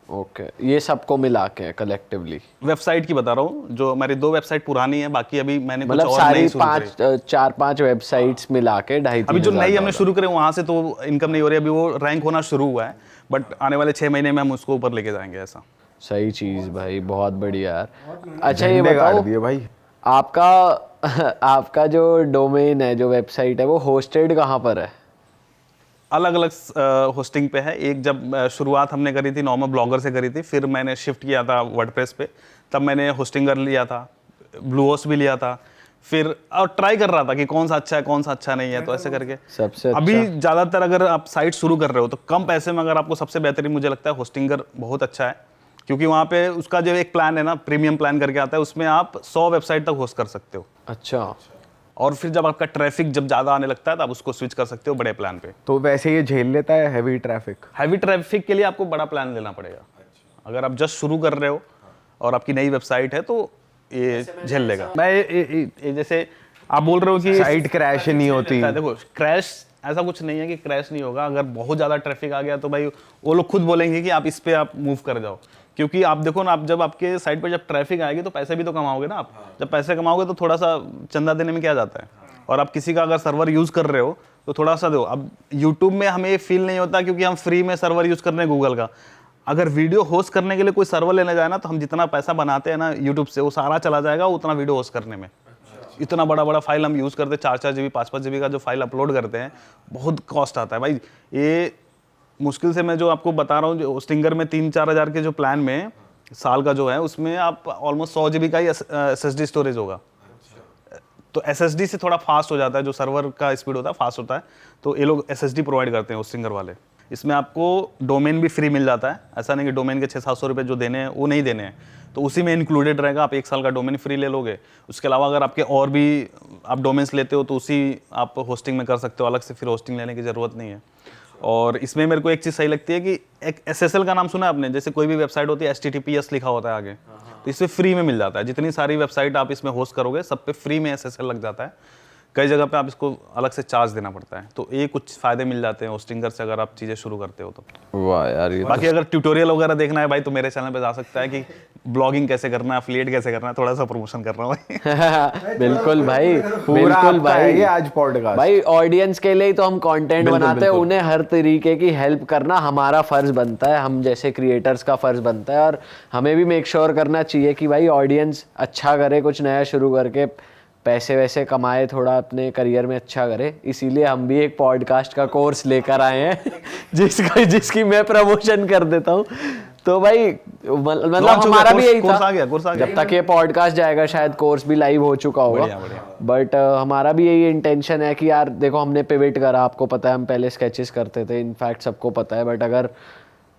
Speaker 3: ओके, ये सबको मिला के कलेक्टिवली,
Speaker 1: वेबसाइट की बता रहा हूँ, जो हमारी 2 वेबसाइट पुरानी है, बाकी अभी मैंने कुछ
Speaker 3: मतलब
Speaker 1: और
Speaker 3: सारी
Speaker 1: नई शुरू करी।
Speaker 3: 4-5 वेबसाइट्स मिला के 2.5-3
Speaker 1: अभी जो नई हमने
Speaker 3: हज़ार
Speaker 1: शुरू करे वहां से तो इनकम नहीं हो रही, अभी वो रैंक होना शुरू हुआ है, बट आने वाले 6 महीने में हम उसको ऊपर लेके जाएंगे ऐसा।
Speaker 3: सही चीज भाई, बहुत बढ़िया यार। अच्छा ये
Speaker 2: झंडे गाड़
Speaker 3: बताओ,
Speaker 2: दिए भाई।
Speaker 3: आपका आपका जो डोमेन है, जो वेबसाइट है, वो होस्टेड कहाँ पर है?
Speaker 1: अलग अलग होस्टिंग पे है। एक जब शुरुआत हमने करी थी नॉर्मल ब्लॉगर से करी थी, फिर मैंने शिफ्ट किया था वर्डप्रेस पे, तब मैंने होस्टिंग कर लिया था, ब्लूहोस्ट भी लिया था, फिर और ट्राई कर रहा था कि कौन सा अच्छा है कौन सा अच्छा नहीं है, तो ऐसे करके
Speaker 3: सबसे अच्छा
Speaker 1: अभी ज़्यादातर अगर आप साइट शुरू कर रहे हो तो कम पैसे में अगर आपको सबसे बेहतरीन मुझे लगता है होस्टिंगर बहुत अच्छा है, क्योंकि वहाँ पे उसका जो एक प्लान है ना, प्रीमियम प्लान करके आता है, उसमें आप 100 वेबसाइट तक होस्ट कर सकते हो,
Speaker 3: अच्छा,
Speaker 1: और फिर जब आपका ट्रैफिक जब ज़्यादा आने लगता है तो आप उसको स्विच कर सकते हो बड़े प्लान पे।
Speaker 2: तो वैसे ये झेल लेता है हैवी ट्रैफिक?
Speaker 1: हैवी ट्रैफिक के लिए आपको बड़ा प्लान लेना पड़ेगा। अगर आप जस्ट शुरू कर रहे हो और आपकी नई वेबसाइट है तो ये झेल लेगा। मैं ये जैसे आप बोल रहे हो कि
Speaker 2: साइट क्रैश नहीं होती।
Speaker 1: देखो क्रैश ऐसा कुछ नहीं है कि क्रैश नहीं होगा। अगर बहुत ज़्यादा ट्रैफिक आ गया तो भाई वो लोग खुद बोलेंगे कि आप इस पे आप मूव कर जाओ, क्योंकि आप देखो ना, आप जब आपके साइट पे जब ट्रैफिक आएगी तो पैसे भी तो कमाओगे ना आप। जब पैसे कमाओगे तो थोड़ा सा चंदा देने में क्या जाता है, और आप किसी का अगर सर्वर यूज़ कर रहे हो तो थोड़ा सा दो। अब यूट्यूब में हमें ये फील नहीं होता क्योंकि हम फ्री में सर्वर यूज़ कर रहे हैं गूगल का। अगर वीडियो होस्ट करने के लिए कोई सर्वर लेने जाए ना, तो हम जितना पैसा बनाते हैं ना यूट्यूब से, वो सारा चला जाएगा उतना वीडियो होस्ट करने में। इतना बड़ा बड़ा फाइल हम यूज़ करते हैं, 4-4 GB 5-5 GB का जो फाइल अपलोड करते हैं, बहुत कॉस्ट आता है भाई। ये मुश्किल से मैं जो आपको बता रहा हूँ, जो होस्टिंगर में 3-4 हज़ार के जो प्लान में साल का जो है, उसमें आप ऑलमोस्ट 100 GB का ही SSD स्टोरेज होगा। तो SSD से थोड़ा फास्ट हो जाता है, जो सर्वर का स्पीड होता है फास्ट होता है, तो ये लोग SSD प्रोवाइड करते हैं होस्टिंगर वाले। इसमें आपको डोमेन भी फ्री मिल जाता है, ऐसा नहीं कि डोमेन के 600-700 रुपये जो देने हैं वो नहीं देने हैं, तो उसी में इंक्लूडेड रहेगा। आप 1 साल का डोमेन फ्री ले लोगे। उसके अलावा अगर आपके और भी आप डोमेन्स लेते हो तो उसी आप होस्टिंग में कर सकते हो, अलग से फिर होस्टिंग लेने की ज़रूरत नहीं है। और इसमें मेरे को एक चीज़ सही लगती है कि एक SSL का नाम सुना है आपने, जैसे कोई भी वेबसाइट होती है HTTPS लिखा होता है आगे, तो इसमें फ्री में मिल जाता है। जितनी सारी वेबसाइट आप इसमें होस्ट करोगे सब पे फ्री में SSL लग जाता है। कई जगह पे आप इसको अलग से चार्ज देना पड़ता है, तो ये कुछ फ़ायदे मिल जाते हैं होस्टिंगर से अगर आप चीज़ें शुरू करते हो तो।
Speaker 3: वाह यार, ये
Speaker 1: बाकी अगर ट्यूटोरियल वगैरह देखना है भाई तो मेरे चैनल पे जा सकता है कि ब्लॉगिंग कैसे करना है, अफिलिएट कैसे करना है, थोड़ा सा प्रमोशन कर रहा हूँ भाई।
Speaker 3: बिल्कुल भाई,
Speaker 2: पूरा
Speaker 3: बिल्कुल
Speaker 2: आपका है
Speaker 3: भाई।
Speaker 2: ये आज पॉडकास्ट।
Speaker 3: भाई ऑडियंस के लिए ही तो हम कंटेंट
Speaker 1: बिल्कुल,
Speaker 3: बनाते हैं,
Speaker 1: बिल्कुल।
Speaker 3: उन्हें हर तरीके की हेल्प करना हमारा फर्ज बनता है, हम जैसे क्रिएटर्स का फर्ज बनता है। और हमें भी मेक श्योर करना चाहिए कि भाई ऑडियंस अच्छा करे, कुछ नया शुरू करके पैसे वैसे कमाए, थोड़ा अपने करियर में अच्छा करे। इसीलिए हम भी एक पॉडकास्ट का कोर्स लेकर आए हैं जिसकी मैं प्रमोशन कर देता हूँ। तो भाई मतलब हमारा भी यही
Speaker 1: कोर्स
Speaker 3: था,
Speaker 1: आ गया, कोर्स आ गया।
Speaker 3: जब तक ये पॉडकास्ट जाएगा शायद कोर्स भी लाइव हो चुका होगा।
Speaker 1: बढ़िया, बढ़िया।
Speaker 3: बट हमारा भी यही इंटेंशन है कि यार देखो, हमने पिवट करा, आपको पता है हम पहले स्केचेस करते थे, इनफैक्ट सबको पता है, बट अगर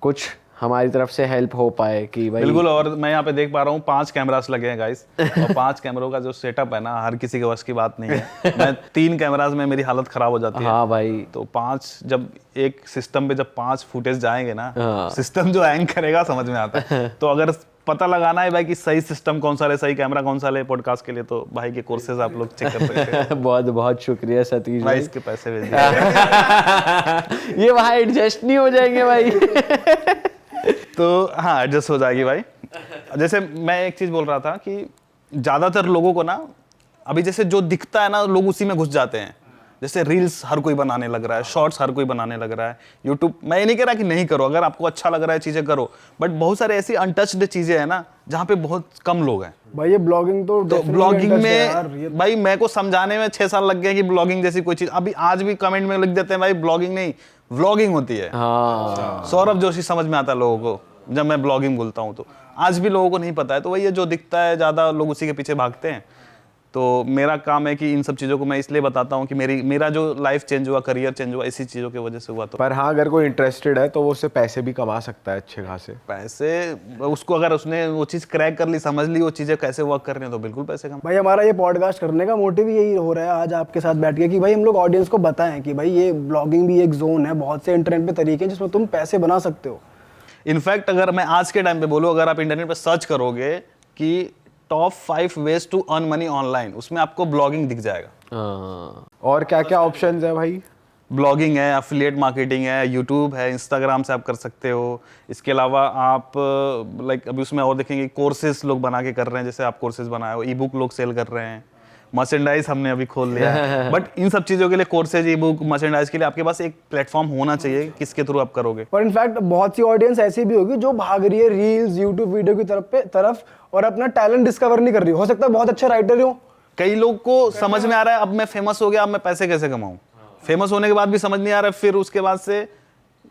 Speaker 3: कुछ हमारी तरफ से हेल्प हो पाए कि भाई।
Speaker 1: बिल्कुल। और मैं यहाँ पे देख पा रहा हूँ 5 कैमरास लगे हैं गाइस, और 5 कैमरों का जो सेटअप है ना, हर किसी के वश की बात नहीं है। मैं 3 कैमरास में मेरी हालत खराब हो जाती है।
Speaker 3: हाँ भाई,
Speaker 1: तो 5 जब एक सिस्टम पे जब 5 फुटेज जाएंगे ना,
Speaker 3: हाँ।
Speaker 1: सिस्टम जो हैंग करेगा समझ में आता है। तो अगर पता लगाना है भाई कि सही सिस्टम कौन सा है, सही कैमरा कौन सा है पॉडकास्ट के लिए, तो भाई के कोर्सेज आप लोग चेक कर सकते हैं।
Speaker 3: बहुत बहुत शुक्रिया सतीश
Speaker 1: भाई
Speaker 3: भाई।
Speaker 1: इसके पैसे भेज दिए।
Speaker 3: ये वहाँ एडजस्ट नहीं हो जाएंगे भाई।
Speaker 1: तो हाँ, एडजस्ट हो जाएगी भाई। जैसे मैं एक चीज़ बोल रहा था कि ज़्यादातर लोगों को ना अभी जैसे जो दिखता है ना, लोग उसी में घुस जाते हैं। जैसे रील्स हर कोई बनाने लग रहा है, शॉर्ट्स हर कोई बनाने लग रहा है, यूट्यूब। मैं ये नहीं कह रहा कि नहीं करो, अगर आपको अच्छा लग रहा है चीज़ें करो, बट बहुत सारे ऐसी अनटच्ड चीज़ें हैं ना जहाँ पे बहुत कम लोग हैं।
Speaker 4: भाई ये ब्लॉगिंग तो
Speaker 1: ब्लॉगिंग में भाई मेरे को समझाने में 6 साल लग गए कि ब्लॉगिंग जैसी कोई चीज़, अभी आज भी कमेंट में लिख देते हैं भाई ब्लॉगिंग नहीं, व्लॉगिंग होती है।
Speaker 3: हाँ,
Speaker 1: सौरभ जोशी समझ में आता है लोगों को जब मैं ब्लॉगिंग बोलता हूँ, तो आज भी लोगों को नहीं पता है। तो वही है, जो दिखता है ज़्यादा लोग उसी के पीछे भागते हैं। तो मेरा काम है कि इन सब चीज़ों को मैं इसलिए बताता हूँ कि मेरा जो लाइफ चेंज हुआ, करियर चेंज हुआ, इसी चीज़ों की वजह से हुआ। तो
Speaker 2: पर हाँ, अगर कोई इंटरेस्टेड है तो वो उससे पैसे भी कमा सकता है अच्छे खासे।
Speaker 1: पैसे उसको अगर उसने वो चीज़ क्रैक कर ली, समझ ली वो चीज़ें कैसे वर्क कर रही हैं, तो बिल्कुल पैसे कमा।
Speaker 4: भाई हमारा ये पॉडकास्ट करने का मोटिव यही हो रहा है आज आपके साथ बैठ के कि भाई हम लोग ऑडियंस को बताएं कि भाई ये ब्लॉगिंग भी एक जोन है, बहुत से इंटरनेट पे तरीके हैं जिसमें तुम पैसे बना सकते हो।
Speaker 1: इनफैक्ट अगर मैं आज के टाइम पे बोलूँ, अगर आप इंटरनेट पे सर्च करोगे कि top 5 ways to earn money online, उसमें आपको ब्लॉगिंग दिख जाएगा।
Speaker 3: हाँ।
Speaker 2: और क्या क्या ऑप्शंस है भाई?
Speaker 1: ब्लॉगिंग है, एफिलिएट मार्केटिंग है, यूट्यूब है, इंस्टाग्राम से आप कर सकते हो। इसके अलावा आप लाइक अभी उसमें और देखेंगे कोर्सेज लोग बना के कर रहे हैं, जैसे आप कोर्सेज बनाए हो, ई बुक लोग सेल कर रहे हैं, मर्चेंडाइज हमने अभी खोल लिया है। बट इन सब चीज़ों के लिए कोर्सेज, ई बुक, मर्चेंडाइज के लिए आपके पास एक प्लेटफॉर्म होना चाहिए, किसके थ्रू आप करोगे।
Speaker 4: और इनफैक्ट बहुत सी ऑडियंस ऐसी भी होगी जो भाग रही है रील्स यूट्यूब वीडियो की तरफ और अपना टैलेंट डिस्कवर नहीं कर रही। हो सकता है बहुत अच्छे राइटर हो,
Speaker 1: कई लोग को समझ में आ रहा है अब मैं फेमस हो गया, अब मैं पैसे कैसे कमाऊं। फेमस होने के बाद भी समझ नहीं आ रहा है, फिर उसके बाद से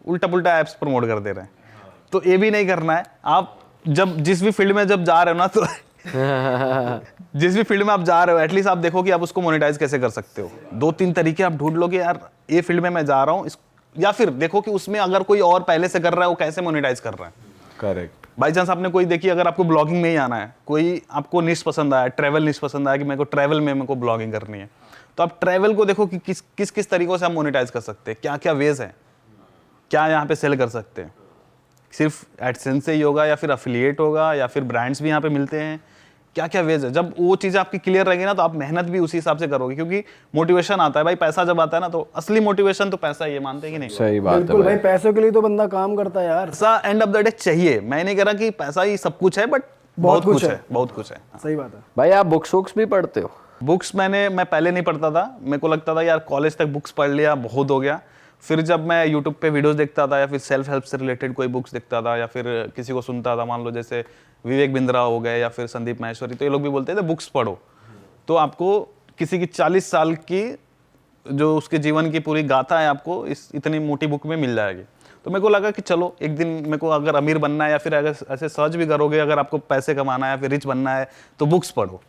Speaker 1: उल्टा पुल्टा एप्स प्रमोट कर दे रहे हैं। तो ये भी नहीं करना है। आप जब जिस भी फील्ड में जब जा रहे हो ना, तो जिस भी फील्ड में आप जा रहे हो एटलीस्ट आप देखो कि आप उसको मोनेटाइज कैसे कर सकते हो। 2-3 तरीके आप ढूंढ लो कि यार ये फील्ड में मैं जा रहा हूँ, या फिर देखो कि उसमें अगर कोई और पहले से कर रहा है वो कैसे मोनेटाइज कर रहा है।
Speaker 2: करेक्ट।
Speaker 1: बाई चांस आपने कोई देखी, अगर आपको ब्लॉगिंग में ही आना है, कोई आपको निश पसंद आया, ट्रैवल निश पसंद आया कि मेरे को ट्रैवल में मेरे को ब्लॉगिंग करनी है, तो आप ट्रैवल को देखो कि किस किस तरीकों से आप मोनेटाइज कर सकते हैं, क्या क्या वेज है, क्या यहाँ पे सेल कर सकते हैं। सिर्फ एडसेंस से ही होगा या फिर अफिलिएट होगा या फिर ब्रांड्स भी यहाँ पे मिलते हैं, क्या क्या वेज है। जब वो चीज़ें आपकी क्लियर रहेगी ना, तो आप मेहनत भी उसी हिसाब से करोगे, क्योंकि मोटिवेशन आता है भाई, पैसा जब आता है ना, तो असली मोटिवेशन तो पैसा, ये मानते हैं कि नहीं।
Speaker 2: सही बात है
Speaker 4: बिल्कुल भाई, पैसों के लिए तो बंदा काम करता है यार।
Speaker 1: पैसा एंड ऑफ द डे चाहिए, मैं नहीं कह रहा कि पैसा ही सब कुछ है, बट बहुत कुछ है, बहुत कुछ है।
Speaker 4: सही बात है
Speaker 3: भाई। आप बुक्स भी पढ़ते हो?
Speaker 1: बुक्स मैं पहले नहीं पढ़ता था, मेरे को लगता था यार कॉलेज तक बुक्स पढ़ लिया बहुत हो गया। फिर जब मैं यूट्यूब पे वीडियोस देखता था या फिर सेल्फ हेल्प से रिलेटेड कोई बुक्स देखता था या फिर किसी को सुनता था, मान लो जैसे विवेक बिंद्रा हो गए या फिर संदीप माहेश्वरी, तो ये लोग भी बोलते थे बुक्स पढ़ो, तो आपको किसी की 40 साल की जो उसके जीवन की पूरी गाथा है आपको इस इतनी मोटी बुक में मिल जाएगी। तो मेरे को लगा कि चलो एक दिन मेरे को अगर अमीर बनना है या फिर अगर ऐसे सर्च भी करोगे, अगर आपको पैसे कमाना है या फिर रिच बनना है, तो बुक्स पढ़ो।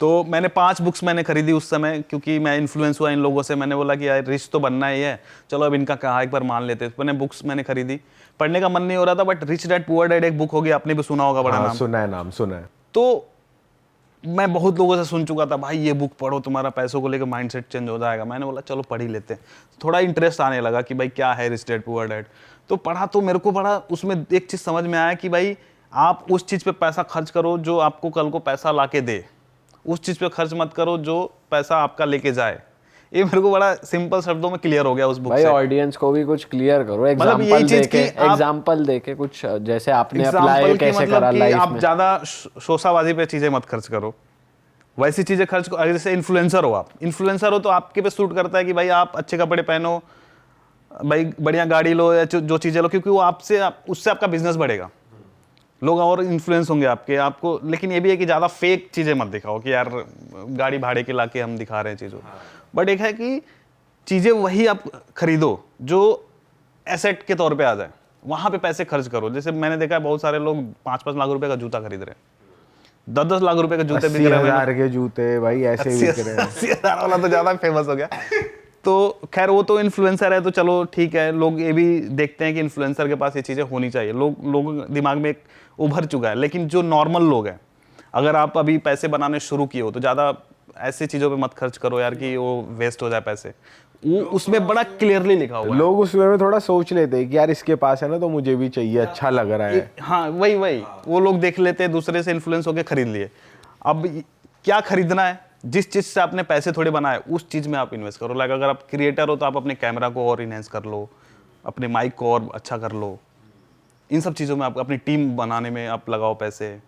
Speaker 1: तो मैंने 5 बुक्स मैंने खरीदी उस समय, क्योंकि मैं इन्फ्लुएंस हुआ इन लोगों से। मैंने बोला कि यार रिच तो बनना ही है, चलो अब इनका कहा एक बार मान लेते हैं। तो मैंने बुक्स खरीदी, पढ़ने का मन नहीं हो रहा था, but rich dad poor dad एक बुक होगी, आपने भी सुना होगा, बड़ा
Speaker 2: हाँ,
Speaker 1: नाम
Speaker 2: सुना है।
Speaker 1: तो मैं बहुत लोगों से सुन चुका था, भाई ये बुक पढ़ो तुम्हारा पैसों को लेकर माइंडसेट चेंज हो जाएगा। मैंने बोला चलो पढ़ ही लेते हैं। थोड़ा इंटरेस्ट आने लगा कि भाई क्या है रिच डैड पुअर डैड। तो पढ़ा तो मेरे को बड़ा उसमें एक चीज़ समझ में आया कि भाई आप उस चीज़ पे पैसा खर्च करो जो आपको कल को पैसा ला के दे, उस चीज़ पे खर्च मत करो जो पैसा आपका लेके जाए। ये मेरे को बड़ा सिंपल शब्दों में क्लियर हो गया उस बुक से।
Speaker 3: भाई ऑडियंस को भी कुछ क्लियर करो, एग्जांपल देके कुछ, जैसे आपने अप्लाई कैसे करा लाइफ में।
Speaker 1: आप ज्यादा शोशाबाजी पे चीजें मत खर्च करो, वैसी चीजें खर्च करो। जैसे इन्फ्लुएंसर हो, आप इन्फ्लुएंसर हो तो आपके पे सूट करता है कि भाई आप अच्छे कपड़े पहनो, भाई बढ़िया गाड़ी लो या जो चीजें लो, क्योंकि वो उससे आपका बिजनेस बढ़ेगा, लोग और इन्फ्लुएंस होंगे आपको। लेकिन ये भी है कि ज़्यादा फेक चीज़ें मत दिखाओ कि यार गाड़ी भाड़े के लाके हम दिखा रहे हैं चीज़ों। बट एक है कि चीज़ें वही आप खरीदो जो एसेट के तौर पे आ जाए, वहाँ पे पैसे खर्च करो। जैसे मैंने देखा है बहुत सारे लोग 5-5 लाख रुपए का जूता खरीद रहे हैं, 10-10 लाख रुपए के जूते बिक रहे हैं।
Speaker 2: 80,000 के जूते भाई ऐसे बिक रहे हैं।
Speaker 1: 80,000 वाला तो ज़्यादा फेमस हो गया। तो खैर वो तो इन्फ्लुएंसर है, तो चलो ठीक है, लोग ये भी देखते हैं कि इन्फ्लुएंसर के पास ये चीज़ें होनी चाहिए, लोगों दिमाग में एक उभर चुका है। लेकिन जो नॉर्मल लोग हैं, अगर आप अभी पैसे बनाने शुरू किए हो तो ज़्यादा ऐसी चीज़ों पे मत खर्च करो यार कि वो वेस्ट हो जाए पैसे। वो उसमें बड़ा क्लियरली लिखा हुआ है।
Speaker 2: लोग उसमें में थोड़ा सोच लेते हैं कि यार इसके पास है ना तो मुझे भी चाहिए, अच्छा लग रहा है।
Speaker 1: हाँ वही वो लोग देख लेते हैं, दूसरे से इन्फ्लुएंस होकर खरीद लिए। अब क्या खरीदना है, जिस चीज़ से आपने पैसे थोड़े बनाए उस चीज़ में आप इन्वेस्ट करो। लाइक अगर आप क्रिएटर हो तो आप अपने कैमरा को और इनहेंस कर लो, अपने माइक को और अच्छा कर लो, इन सब चीज़ों में आप अपनी टीम बनाने में आप लगाओ पैसे,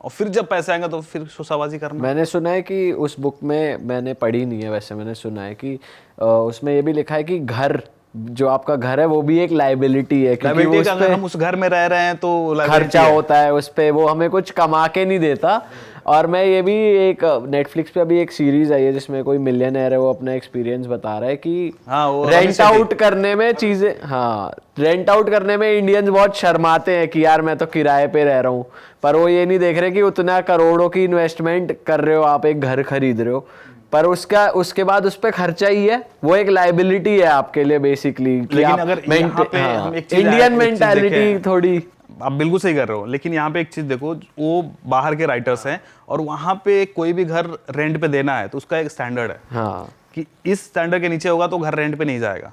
Speaker 1: और फिर जब पैसे आएंगे तो फिर शोशाबाजी करना।
Speaker 3: मैंने सुना है कि उस बुक में, मैंने पढ़ी नहीं है वैसे, मैंने सुना है कि उसमें ये भी लिखा है कि घर, जो आपका घर है वो भी एक लाइबिलिटी है, क्योंकि
Speaker 1: अगर हम उस घर में रह रहे हैं तो
Speaker 3: खर्चा होता है उस पे, वो हमें कुछ कमा के नहीं देता। और मैं ये भी एक नेटफ्लिक्स पे अभी एक सीरीज आई है जिसमें कोई मिलियनेयर है, वो अपना एक्सपीरियंस बता रहा है कि रेंट आउट करने में चीजें, रेंट आउट करने में इंडियंस बहुत शर्माते हैं कि यार मैं तो किराए पे रह रहा हूँ, पर वो ये नहीं देख रहे कि उतना करोड़ों की इन्वेस्टमेंट कर रहे हो, आप एक घर खरीद रहे हो, पर उसके बाद उस पर खर्चा ही है, वो एक लाइबिलिटी है आपके लिए बेसिकली।
Speaker 1: लेकिन अगर
Speaker 3: इंडियन मेंटालिटी थोड़ी,
Speaker 1: आप बिल्कुल सही कर रहे हो, लेकिन यहाँ पे एक चीज देखो, वो बाहर के राइटर्स हैं और वहाँ पे कोई भी घर रेंट पे देना है तो उसका एक स्टैंडर्ड है।
Speaker 3: हाँ,
Speaker 1: कि इस स्टैंडर्ड के नीचे होगा तो घर रेंट पे नहीं जाएगा।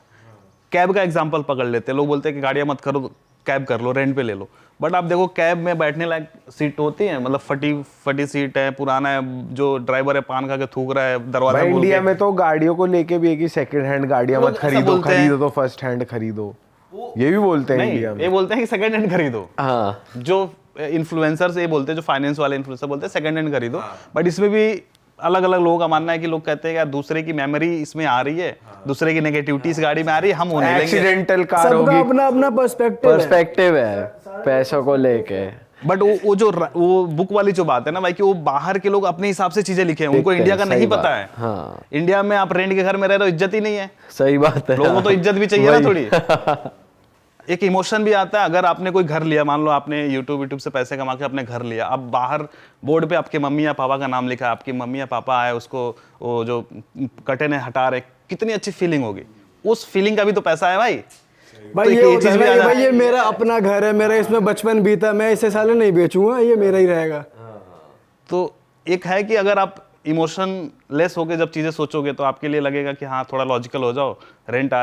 Speaker 1: कैब का एग्जांपल पकड़ लेते हैं, लोग बोलते हैं कि गाड़ियाँ मत खरीदो, कैब कर लो, रेंट पे ले लो। बट आप देखो कैब में बैठने लायक सीट होती है, मतलब फटी फटी सीट है, पुराना है, जो ड्राइवर है पान खा के थूक रहा है दरवाजा
Speaker 2: भाई
Speaker 1: खोल
Speaker 2: इंडिया
Speaker 1: के।
Speaker 2: में तो गाड़ियों को लेके भी है कि सेकंड हैंड गाड़ियां
Speaker 1: लोग
Speaker 2: मत
Speaker 1: ऐसा
Speaker 2: खरीदो,
Speaker 1: बोलते हैं।
Speaker 2: खरीदो तो फर्स्ट हैंड खरीदो, ये भी बोलते हैं
Speaker 1: नहीं,
Speaker 2: इंडिया में।
Speaker 1: ये बोलते हैं कि सेकंड हैंड खरीदो।
Speaker 3: हाँ
Speaker 1: जो इन्फ्लुएंसर्स ये बोलते हैं, जो फाइनेंस वाले इन्फ्लुएंसर बोलते हैं सेकंड हैंड खरीदो। बट इसमें भी अलग अलग लोगों का मानना है कि लोग कहते हैं यार दूसरे की मेमोरी इसमें आ रही है, दूसरे की नेगेटिविटी इस गाड़ी में आ रही है, हम होने लेंगे।
Speaker 2: एक्सीडेंटल कार
Speaker 4: सबका
Speaker 2: होगी,
Speaker 4: अपना अपना
Speaker 3: पर्सपेक्टिव है पैसों को लेके।
Speaker 1: बट वो बुक वाली जो बात है ना भाई, कि वो बाहर के लोग अपने हिसाब से चीजें लिखे हैं, उनको
Speaker 3: देखते
Speaker 1: इंडिया
Speaker 3: हैं,
Speaker 1: का नहीं
Speaker 3: सही
Speaker 1: पता
Speaker 3: बात।
Speaker 1: है।
Speaker 3: हाँ
Speaker 1: इंडिया में आप रेंट के घर में रह रहे हो, इज्जत ही नहीं है।
Speaker 3: सही बात है।
Speaker 1: लोगों को तो इज्जत भी चाहिए ना
Speaker 3: वही।
Speaker 1: थोड़ी। एक इमोशन भी आता है। अगर आपने कोई घर लिया, मान लो आपने यूट्यूब से पैसे कमा के अपने घर लिया, अब बाहर बोर्ड पे आपके मम्मी या पापा का नाम लिखा है, आपकी मम्मी या पापा आए, उसको वो जो कर्टेन है हटा रहे, कितनी अच्छी फीलिंग होगी। उस फीलिंग का भी तो पैसा है भाई।
Speaker 4: भाई
Speaker 1: तो
Speaker 4: ये
Speaker 1: एक
Speaker 4: होता
Speaker 1: चीज
Speaker 4: है
Speaker 1: भी
Speaker 4: ना
Speaker 1: आ
Speaker 4: कि
Speaker 1: जाए।
Speaker 4: भाई ये मेरा अपना घर है, मेरा इसमें बचपन बीता, मैं इसे साले नहीं बेचूंगा, ये मेरा ही रहेगा।
Speaker 1: तो एक है कि अगर आप इमोशन लेस होके जब चीजें सोचोगे तो आपके लिए लगेगा कि हाँ थोड़ा लॉजिकल हो जाओ, रेंट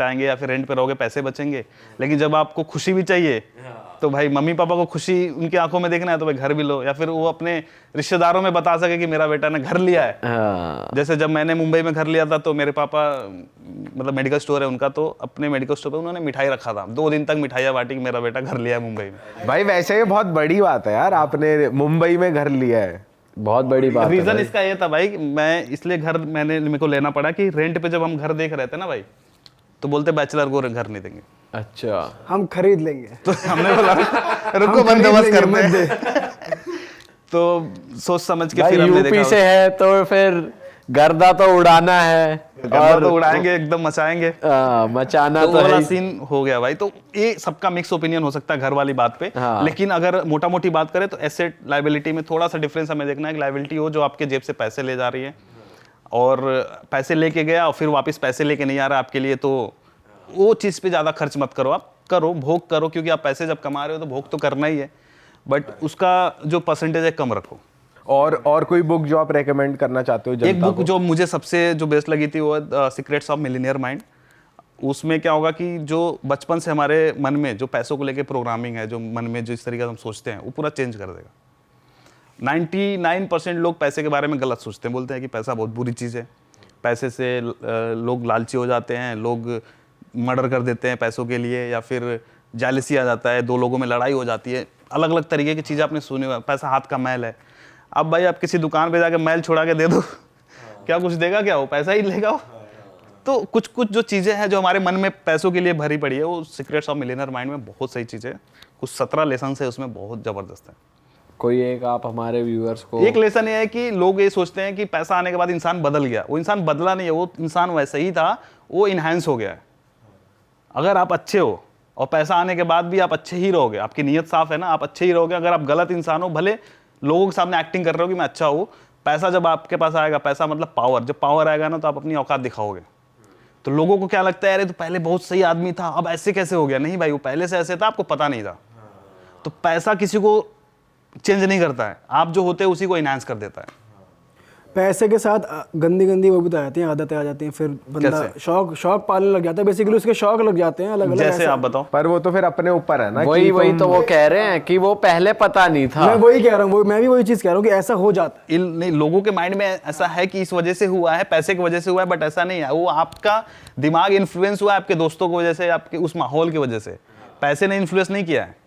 Speaker 1: आएंगे या फिर रेंट पे रहोगे, पैसे बचेंगे। लेकिन जब आपको खुशी भी चाहिए तो भाई मम्मी पापा को खुशी उनकी आंखों में देखना है तो भाई घर भी लो, या फिर वो अपने रिश्तेदारों में बता सके कि मेरा बेटा ने घर लिया है।
Speaker 3: हाँ
Speaker 1: जैसे जब मैंने मुंबई में घर लिया था तो मेरे पापा, मतलब मेडिकल स्टोर है उनका, तो अपने मेडिकल स्टोर पे उन्होंने मिठाई रखा था, 2 दिन तक मिठाइयाँ बांटी कि मेरा बेटा घर लिया है मुंबई में।
Speaker 2: भाई वैसे ये बहुत बड़ी बात है यार, आपने मुंबई में घर लिया है।
Speaker 3: बहुत बड़ी बात है
Speaker 1: रीजन
Speaker 3: भाई।
Speaker 1: इसका ये था भाई, मैं इसलिए घर मेरे को लेना पड़ा कि रेंट पे जब हम घर देख रहे थे ना भाई, तो बोलते बैचलर को घर नहीं देंगे।
Speaker 3: अच्छा
Speaker 4: हम खरीद लेंगे।
Speaker 1: तो हमने बोला रुको
Speaker 4: हम खरीद
Speaker 1: बंदोबस्त
Speaker 4: लेंगे,
Speaker 1: करते
Speaker 4: मत
Speaker 1: हैं। तो सोच समझ के
Speaker 3: भाई
Speaker 1: फिर हमने
Speaker 3: यूपी
Speaker 1: देखा
Speaker 3: से है तो फिर गर्दा तो उड़ाना है
Speaker 1: और तो उड़ाएंगे, एकदम मचाएंगे।
Speaker 3: मचाना
Speaker 1: तो
Speaker 3: तो
Speaker 1: वो वाला
Speaker 3: है।
Speaker 1: सीन हो गया भाई। तो ये सबका मिक्स ओपिनियन हो सकता है घर वाली बात पे।
Speaker 3: हाँ।
Speaker 1: लेकिन अगर मोटा मोटी बात करें तो एसेट लायबिलिटी में थोड़ा सा डिफरेंस हमें देखना है कि लायबिलिटी हो जो आपके जेब से पैसे ले जा रही है, और पैसे लेके गया और फिर वापस पैसे लेके नहीं आ रहा आपके लिए, तो वो चीज़ पे ज़्यादा खर्च मत करो। आप करो, भोग करो, क्योंकि आप पैसे जब कमा रहे हो तो भोग तो करना ही है, बट उसका जो परसेंटेज है कम रखो।
Speaker 2: और कोई बुक जो आप रेकमेंड करना चाहते हो जनता
Speaker 1: एक बुक
Speaker 2: को?
Speaker 1: जो मुझे सबसे जो बेस्ट लगी थी वो सीक्रेट्स ऑफ मिलियनियर माइंड। उसमें क्या होगा कि जो बचपन से हमारे मन में जो पैसों को लेके प्रोग्रामिंग है, जो मन में जो इस तरीके से हम सोचते हैं, वो पूरा चेंज कर देगा। 99% लोग पैसे के बारे में गलत सोचते हैं, बोलते हैं कि पैसा बहुत बुरी चीज़ है, पैसे से लोग लालची हो जाते हैं, लोग मर्डर कर देते हैं पैसों के लिए, या फिर जालसी आ जाता है, 2 लोगों में लड़ाई हो जाती है, अलग अलग तरीके की चीज़ें आपने सुनी हुई। पैसा हाथ का मैल है। अब भाई आप किसी दुकान पे जाके मैल छुड़ा के दे दो, क्या कुछ देगा क्या? वो पैसा ही लेगा वो। तो कुछ कुछ जो चीज़ें हैं जो हमारे मन में पैसों के लिए भरी पड़ी है, वो सीक्रेट्स ऑफ मिलियनियर माइंड में बहुत सही चीज़ें हैं। कुछ 17 लेसन है उसमें, बहुत ज़बरदस्त है।
Speaker 3: कोई एक आप हमारे व्यूअर्स को
Speaker 1: एक लेसन ये है कि लोग ये सोचते हैं कि पैसा आने के बाद इंसान बदल गया। वो इंसान बदला नहीं है, वो इंसान वैसे ही था, वो इनहेंस हो गया है। अगर आप अच्छे हो और पैसा आने के बाद भी आप अच्छे ही रहोगे, आपकी नीयत साफ है ना, आप अच्छे ही रहोगे। अगर आप गलत इंसान हो, भले लोगों के सामने एक्टिंग कर रहे हो कि मैं अच्छा हूँ, पैसा जब आपके पास आएगा, पैसा मतलब पावर, जब पावर आएगा ना तो आप अपनी औकात दिखाओगे। तो लोगों को क्या लगता है, अरे तो पहले बहुत सही आदमी था, अब ऐसे कैसे हो गया? नहीं भाई, वो पहले से ऐसे था, आपको पता नहीं था। तो पैसा किसी को चेंज नहीं करता है, आप जो होते हैं उसी को इनहांस कर देता है।
Speaker 4: पैसे के साथ गंदी गंदी वो भी तो आ जाती हैं, आदतें आ जाती हैं, फिर बंदा
Speaker 1: कैसे?
Speaker 4: शौक पालने लग जाता है। बेसिकली उसके शौक लग जाते हैं अलग अलग।
Speaker 1: जैसे आप बताओ।
Speaker 2: पर वो तो फिर अपने ऊपर है ना।
Speaker 3: वही
Speaker 2: कि
Speaker 3: तो वो कह रहे हैं कि वो पहले पता नहीं था।
Speaker 4: मैं वही कह रहा हूँ, मैं भी वही चीज़ कह रहा हूँ कि ऐसा हो जाता है।
Speaker 1: नहीं, लोगों के माइंड में ऐसा है कि इस वजह से हुआ है, पैसे की वजह से हुआ है, बट ऐसा नहीं है। वो आपका दिमाग इन्फ्लुएंस हुआ है आपके दोस्तों की वजह से, आपके उस माहौल की वजह से। पैसे ने इन्फ्लुएंस नहीं किया है।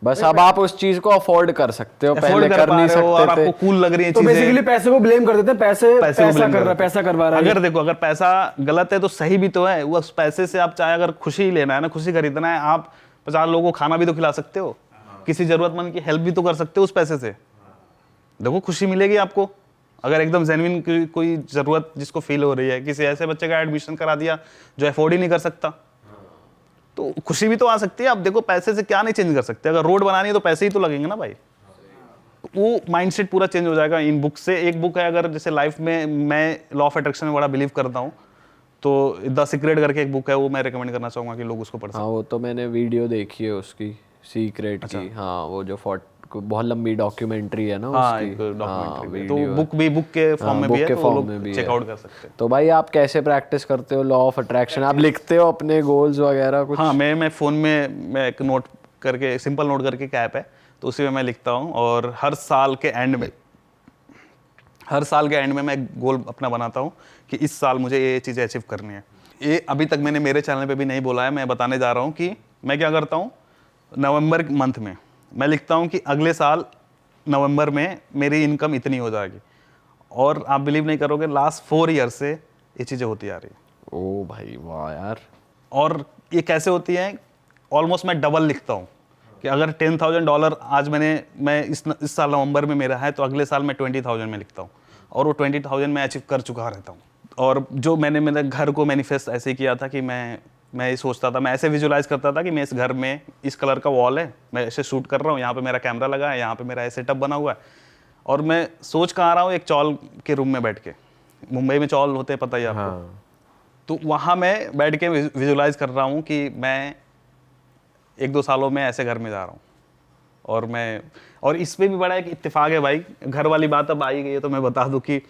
Speaker 3: बस अब आप उस चीज को अफोर्ड कर सकते हो, पहले
Speaker 1: अफोर्ड
Speaker 3: कर
Speaker 1: पा
Speaker 3: नहीं
Speaker 1: रहे हो और
Speaker 3: सकते
Speaker 1: आपको
Speaker 3: थे।
Speaker 1: कूल लग रही है
Speaker 4: तो
Speaker 1: चीजें।
Speaker 4: बेसिकली पैसे को ब्लेम कर देते हैं, पैसा
Speaker 1: को blame
Speaker 4: कर रहा है,
Speaker 1: करते
Speaker 4: पैसा करवा रहा है।
Speaker 1: अगर देखो, अगर पैसा गलत है तो सही भी तो है। वो उस पैसे से आप चाहे अगर खुशी लेना है ना, खुशी खरीदना है, आप 50 लोगों को खाना भी तो खिला सकते हो, किसी जरूरतमंद की हेल्प भी तो कर सकते हो उस पैसे से। देखो खुशी मिलेगी आपको। अगर एकदम जेन्युइन कोई जरूरत जिसको फील हो रही है, किसी ऐसे बच्चे का एडमिशन करा दिया जो अफोर्ड ही नहीं कर सकता, तो खुशी भी तो आ सकती है। आप देखो पैसे से क्या नहीं चेंज कर सकते। अगर रोड बनानी है तो पैसे ही तो लगेंगे ना भाई। वो माइंडसेट पूरा चेंज हो जाएगा इन बुक से। एक बुक है, अगर जैसे लाइफ में मैं लॉ ऑफ अट्रैक्शन में बड़ा बिलीव करता हूँ, तो द सीक्रेट करके एक बुक है, वो मैं रिकमेंड करना चाहूंगा कि लोग उसको पढ़
Speaker 3: हाँ वो तो मैंने वीडियो देखी है उसकी, सीक्रेट की, हाँ वो जो बहुत लंबी डॉक्यूमेंट्री है ना
Speaker 1: हाँ
Speaker 3: उसकी,
Speaker 1: एक डॉक्यूमेंट्री तो
Speaker 3: वीडियो
Speaker 1: बुक के फॉर्म में
Speaker 3: book
Speaker 1: भी है,
Speaker 3: के
Speaker 1: तो
Speaker 3: form
Speaker 1: लोग
Speaker 3: में भी है।
Speaker 1: चेकआउट कर सकते हैं।
Speaker 3: तो भाई आप कैसे प्रैक्टिस करते हो लॉ ऑफ अट्रैक्शन? आप लिखते हो अपने गोल्स वगैरह कुछ?
Speaker 1: हाँ मैं फ़ोन में मैं एक नोट करके, सिंपल नोट करके एक ऐप है, तो उसी में मैं लिखता हूँ, और हर साल के एंड में मैं गोल अपना बनाता हूँ कि इस साल मुझे ये चीज़ें अचीव करनी है। ये अभी तक मैंने मेरे चैनल पे भी नहीं बोला है, मैं बताने जा रहा हूँ कि मैं क्या करता हूँ। नवंबर मंथ में मैं लिखता हूँ कि अगले साल नवंबर में मेरी इनकम इतनी हो जाएगी, और आप बिलीव नहीं करोगे लास्ट 4 ईयर से ये चीज़ें होती आ रही है।
Speaker 3: ओ भाई वाह यार।
Speaker 1: और ये कैसे होती है, ऑलमोस्ट मैं डबल लिखता हूँ कि अगर $10,000 आज मैं इस साल नवंबर में मेरा है, तो अगले साल मैं 20,000 में लिखता हूँ, और वो 20,000 मैं अचीव कर चुका रहता हूँ। और जो मैंने मेरे घर को मैनिफेस्ट ऐसे ही किया था कि मैं ये सोचता था, मैं ऐसे विजुलाइज करता था कि मैं इस घर में इस कलर का वॉल है, मैं ऐसे शूट कर रहा हूँ, यहाँ पे मेरा कैमरा लगा है, यहाँ पे मेरा ऐसे सेटअप बना हुआ है, और मैं सोच कहाँ रहा हूँ, एक चौल के रूम में बैठ के। मुंबई में चौल होते हैं, पता ही आपको।
Speaker 2: हाँ।
Speaker 1: तो वहाँ मैं बैठ के विजुलाइज कर रहा हूँ कि मैं 1-2 सालों में ऐसे घर में जा रहा हूँ। और इसमें भी बड़ा एक इत्तेफाक है भाई, घर वाली बात अब आई गई है तो मैं बता दूं कि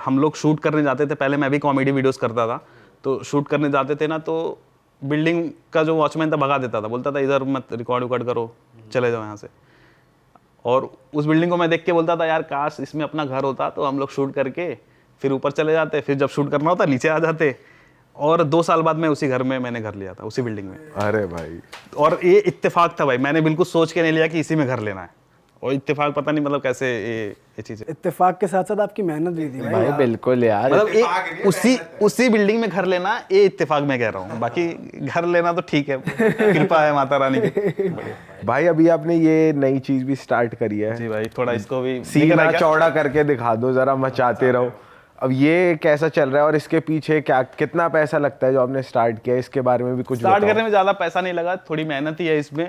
Speaker 1: हम लोग शूट करने जाते थे, पहले मैं भी कॉमेडी वीडियोस करता था, तो शूट करने जाते थे ना, तो बिल्डिंग का जो वॉचमैन था भगा देता था, बोलता था इधर मत रिकॉर्ड करो, चले जाओ यहाँ से। और उस बिल्डिंग को मैं देख के बोलता था यार काश इसमें अपना घर होता, तो हम लोग शूट करके फिर ऊपर चले जाते, फिर जब शूट करना होता नीचे आ जाते। और 2 साल बाद मैं उसी घर में मैंने घर लिया था, उसी बिल्डिंग में।
Speaker 2: अरे भाई,
Speaker 1: और ये इत्तेफाक था भाई, मैंने बिल्कुल सोच के नहीं लिया कि इसी में घर लेना है, और इत्तेफाक पता नहीं मतलब कैसे ये चीज़ है।
Speaker 4: इत्तेफाक के साथ साथ आपकी मेहनत भी थी
Speaker 3: भाई बिल्कुल यार।
Speaker 1: मतलब उसी बिल्डिंग में घर लेना ये इत्तेफाक मैं कह रहा हूँ, बाकी घर लेना तो ठीक है, कृपा है माता रानी की।
Speaker 2: भाई अभी आपने ये नई चीज भी स्टार्ट करी है
Speaker 1: जी भाई, थोड़ा इसको भी
Speaker 2: सीना चौड़ा करके दिखा दो जरा, मचाते रहो। अब ये कैसा चल रहा है और इसके पीछे कितना पैसा लगता है जो आपने स्टार्ट किया, इसके बारे में भी कुछ
Speaker 1: स्टार्ट
Speaker 2: बताओ।
Speaker 1: करने में ज़्यादा पैसा नहीं लगा, थोड़ी मेहनत ही है इसमें।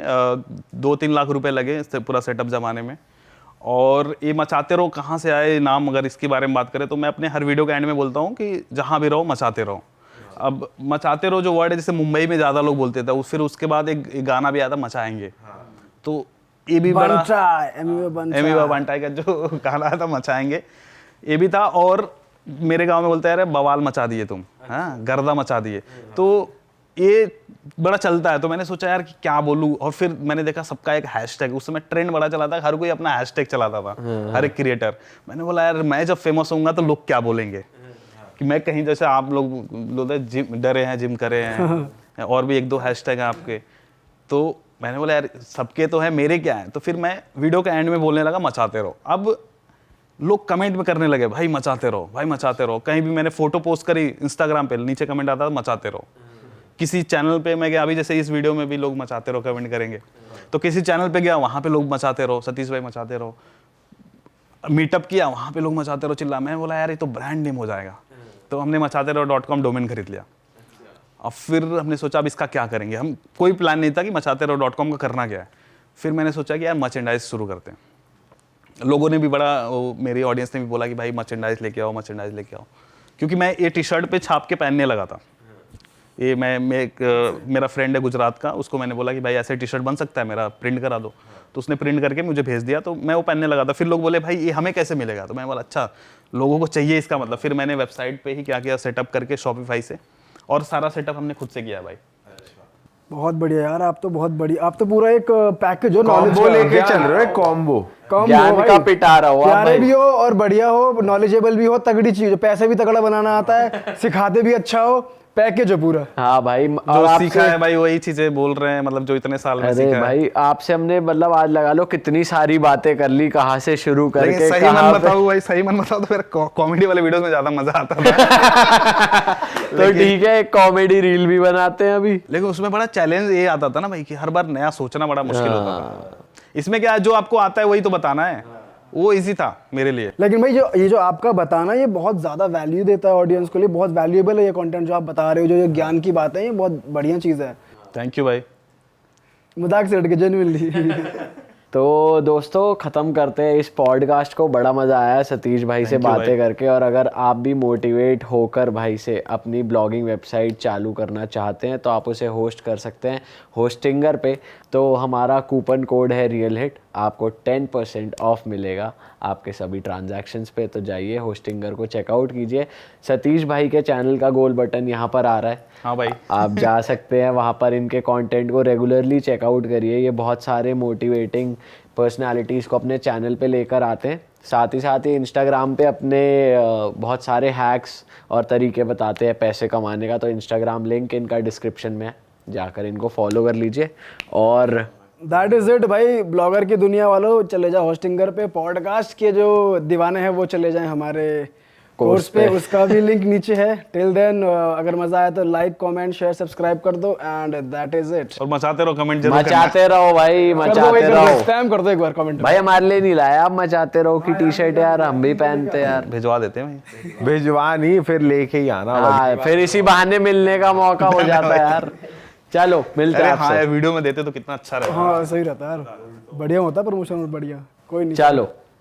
Speaker 1: 2-3 लाख रुपए लगे इससे पूरा सेटअप जमाने में। और ये मचाते रहो कहाँ से आए नाम, अगर इसके बारे में बात करें तो मैं अपने हर वीडियो के एंड में बोलता हूँ कि जहाँ भी रहो मचाते रहो। अब मचाते रहो जो वर्ड है, जैसे मुंबई में ज़्यादा लोग बोलते थे, फिर उसके बाद एक गाना भी आया था मचाएंगे, तो ये भी बड़ा एमी बंटाई का जो गाना आया था मचाएंगे, ये भी था। और मेरे गांव में बोलते हैं अरे बवाल मचा दिए तुम, हाँ गर्दा मचा दिए, तो ये बड़ा चलता है। तो मैंने सोचा यार कि क्या बोलूं, और फिर मैंने देखा सबका एक हैशटैग, उस समय ट्रेंड बड़ा चला था, हर कोई अपना हैशटैग चलाता था, हर एक क्रिएटर। मैंने बोला यार मैं जब फेमस होऊंगा तो लोग क्या बोलेंगे, कि मैं कहीं जैसे आप लोग बोलते जिम डरे हैं, जिम करे हैं, और भी 1-2 हैशटैग हैं आपके। तो मैंने बोला यार सबके तो है, मेरे क्या है। तो फिर मैं वीडियो के एंड में बोलने लगा मचाते रहो। अब लोग कमेंट में करने लगे भाई मचाते रहो, भाई मचाते रहो। कहीं भी मैंने फोटो पोस्ट करी इंस्टाग्राम पे, नीचे कमेंट आता था मचाते रहो। किसी चैनल पे मैं गया, अभी जैसे इस वीडियो में भी लोग मचाते रहो कमेंट करेंगे, तो किसी चैनल पे गया वहाँ पे लोग मचाते रहो, सतीश भाई मचाते रहो। मीटअप किया वहाँ पे लोग मचाते रहो चिल्ला। मैं बोला यार ये तो ब्रांड नेम हो जाएगा, तो हमने मचाते रहो.com डोमेन खरीद लिया। अब फिर हमने सोचा अब इसका क्या करेंगे, हम कोई प्लान नहीं था कि मचाते रहो.com का करना क्या है। फिर मैंने सोचा कि यार मर्चेंडाइज शुरू करते हैं। लोगों ने भी बड़ा, मेरी ऑडियंस ने भी बोला कि भाई मर्चेंडाइज लेके आओ, मर्चेंडाइज लेके आओ, क्योंकि मैं ये टी शर्ट पे छाप के पहनने लगा था। ये मेरा फ्रेंड है गुजरात का, उसको मैंने बोला कि भाई ऐसे टी शर्ट बन सकता है मेरा, प्रिंट करा दो। तो उसने प्रिंट करके मुझे भेज दिया, तो मैं वो पहनने लगा था। फिर लोग बोले भाई ये हमें कैसे मिलेगा, तो मैं बोला अच्छा लोगों को चाहिए इसका मतलब। फिर मैंने वेबसाइट पे ही क्या किया, सेटअप करके शॉपिफाई से, और सारा सेटअप हमने खुद से किया भाई।
Speaker 4: बहुत बढ़िया यार, आप तो बहुत बढ़िया, आप तो पूरा एक पैकेज हो, नॉलेज
Speaker 2: कॉम्बो लेके चल रहे हो, कॉम्बो
Speaker 3: ज्ञान का पिटारा हो,
Speaker 4: प्यारे भी हो और बढ़िया हो, नॉलेजेबल भी हो, तगड़ी चीज हो, पैसे भी तगड़ा बनाना आता है, सिखाते भी अच्छा हो, पैकेज हो पूरा।
Speaker 3: हाँ भाई,
Speaker 1: जो सीखा है भाई वही चीजें बोल रहे हैं, मतलब जो इतने साल में सीखा है।
Speaker 3: भाई आपसे हमने मतलब आज लगा लो कितनी सारी बातें कर ली, कहाँ से शुरू करके
Speaker 1: सही मन बताओ भाई, सही मन बताओ तो फिर कॉमेडी वाले वीडियोस में ज्यादा मजा आता था।
Speaker 3: तो ठीक है, एक कॉमेडी रील भी बनाते हैं अभी।
Speaker 1: लेकिन उसमें बड़ा चैलेंज ये आता था ना भाई कि हर बार नया सोचना बड़ा मुश्किल होता था। इसमें क्या जो आपको आता है वही तो बताना है, वो इजी था मेरे लिए।
Speaker 4: लेकिन भाई ये जो आपका बताना, ये बहुत ज्यादा वैल्यू देता है ऑडियंस को लिए, बहुत वैल्यूएबल है ये कंटेंट जो आप बता रहे हो, जो ज्ञान की बात है, ये बहुत बढ़िया चीज है।
Speaker 1: थैंक यू भाई।
Speaker 4: मजाक से हट के जेन्युइनली।
Speaker 3: तो दोस्तों ख़त्म करते हैं इस पॉडकास्ट को। बड़ा मज़ा आया सतीश भाई से बातें करके। और अगर आप भी मोटिवेट होकर भाई से अपनी ब्लॉगिंग वेबसाइट चालू करना चाहते हैं तो आप उसे होस्ट कर सकते हैं होस्टिंगर पे। तो हमारा कूपन कोड है रियल हिट, आपको 10% ऑफ मिलेगा आपके सभी ट्रांजैक्शंस पे। तो जाइए होस्टिंगर को चेकआउट कीजिए। सतीश भाई के चैनल का गोल बटन यहाँ पर आ रहा है,
Speaker 1: हाँ भाई,
Speaker 3: आप जा सकते हैं वहाँ पर। इनके कंटेंट को रेगुलरली चेकआउट करिए। ये बहुत सारे मोटिवेटिंग पर्सनालिटीज़ को अपने चैनल पे लेकर आते हैं। साथ ही इंस्टाग्राम पे अपने बहुत सारे हैक्स और तरीके बताते हैं पैसे कमाने का। तो इंस्टाग्राम लिंक इनका डिस्क्रिप्शन में है, जाकर इनको फॉलो कर लीजिए। और
Speaker 4: दैट इज इट भाई, ब्लॉगर की दुनिया वालों चले जाओ होस्टिंगर पे। पॉडकास्ट के जो दीवाने हैं वो चले जाएं हमारे कोर्स पे, उसका भी लिंक नीचे है। टिल देन अगर मजा आया तो लाइक कमेंट शेयर सब्सक्राइब कर दो एंड दैट इज इट।
Speaker 1: और मचाते रहो, कमेंट जरूर करना।
Speaker 3: मचाते रहो भाई, मचाते रहो।
Speaker 4: स्पैम कर दो एक बार कमेंट।
Speaker 3: भाई हमारे लिए नहीं लाया आप मचाते रहो की टी शर्ट यार, हम भी पहनते यार।
Speaker 1: भिजवा देते हैं भाई।
Speaker 2: भिजवा नहीं, फिर लेके ही आना।
Speaker 3: हाँ, फिर इसी बहाने मिलने का मौका हो जाता है यार। चलो मिलते
Speaker 1: अरे
Speaker 3: हैं
Speaker 1: हाँ
Speaker 3: आपसे।
Speaker 1: यार, वीडियो में देते तो कितना अच्छा रहेगा।
Speaker 4: हाँ सही रहता है यार, बढ़िया होता प्रमोशन और बढ़िया। कोई नहीं,
Speaker 3: चलो।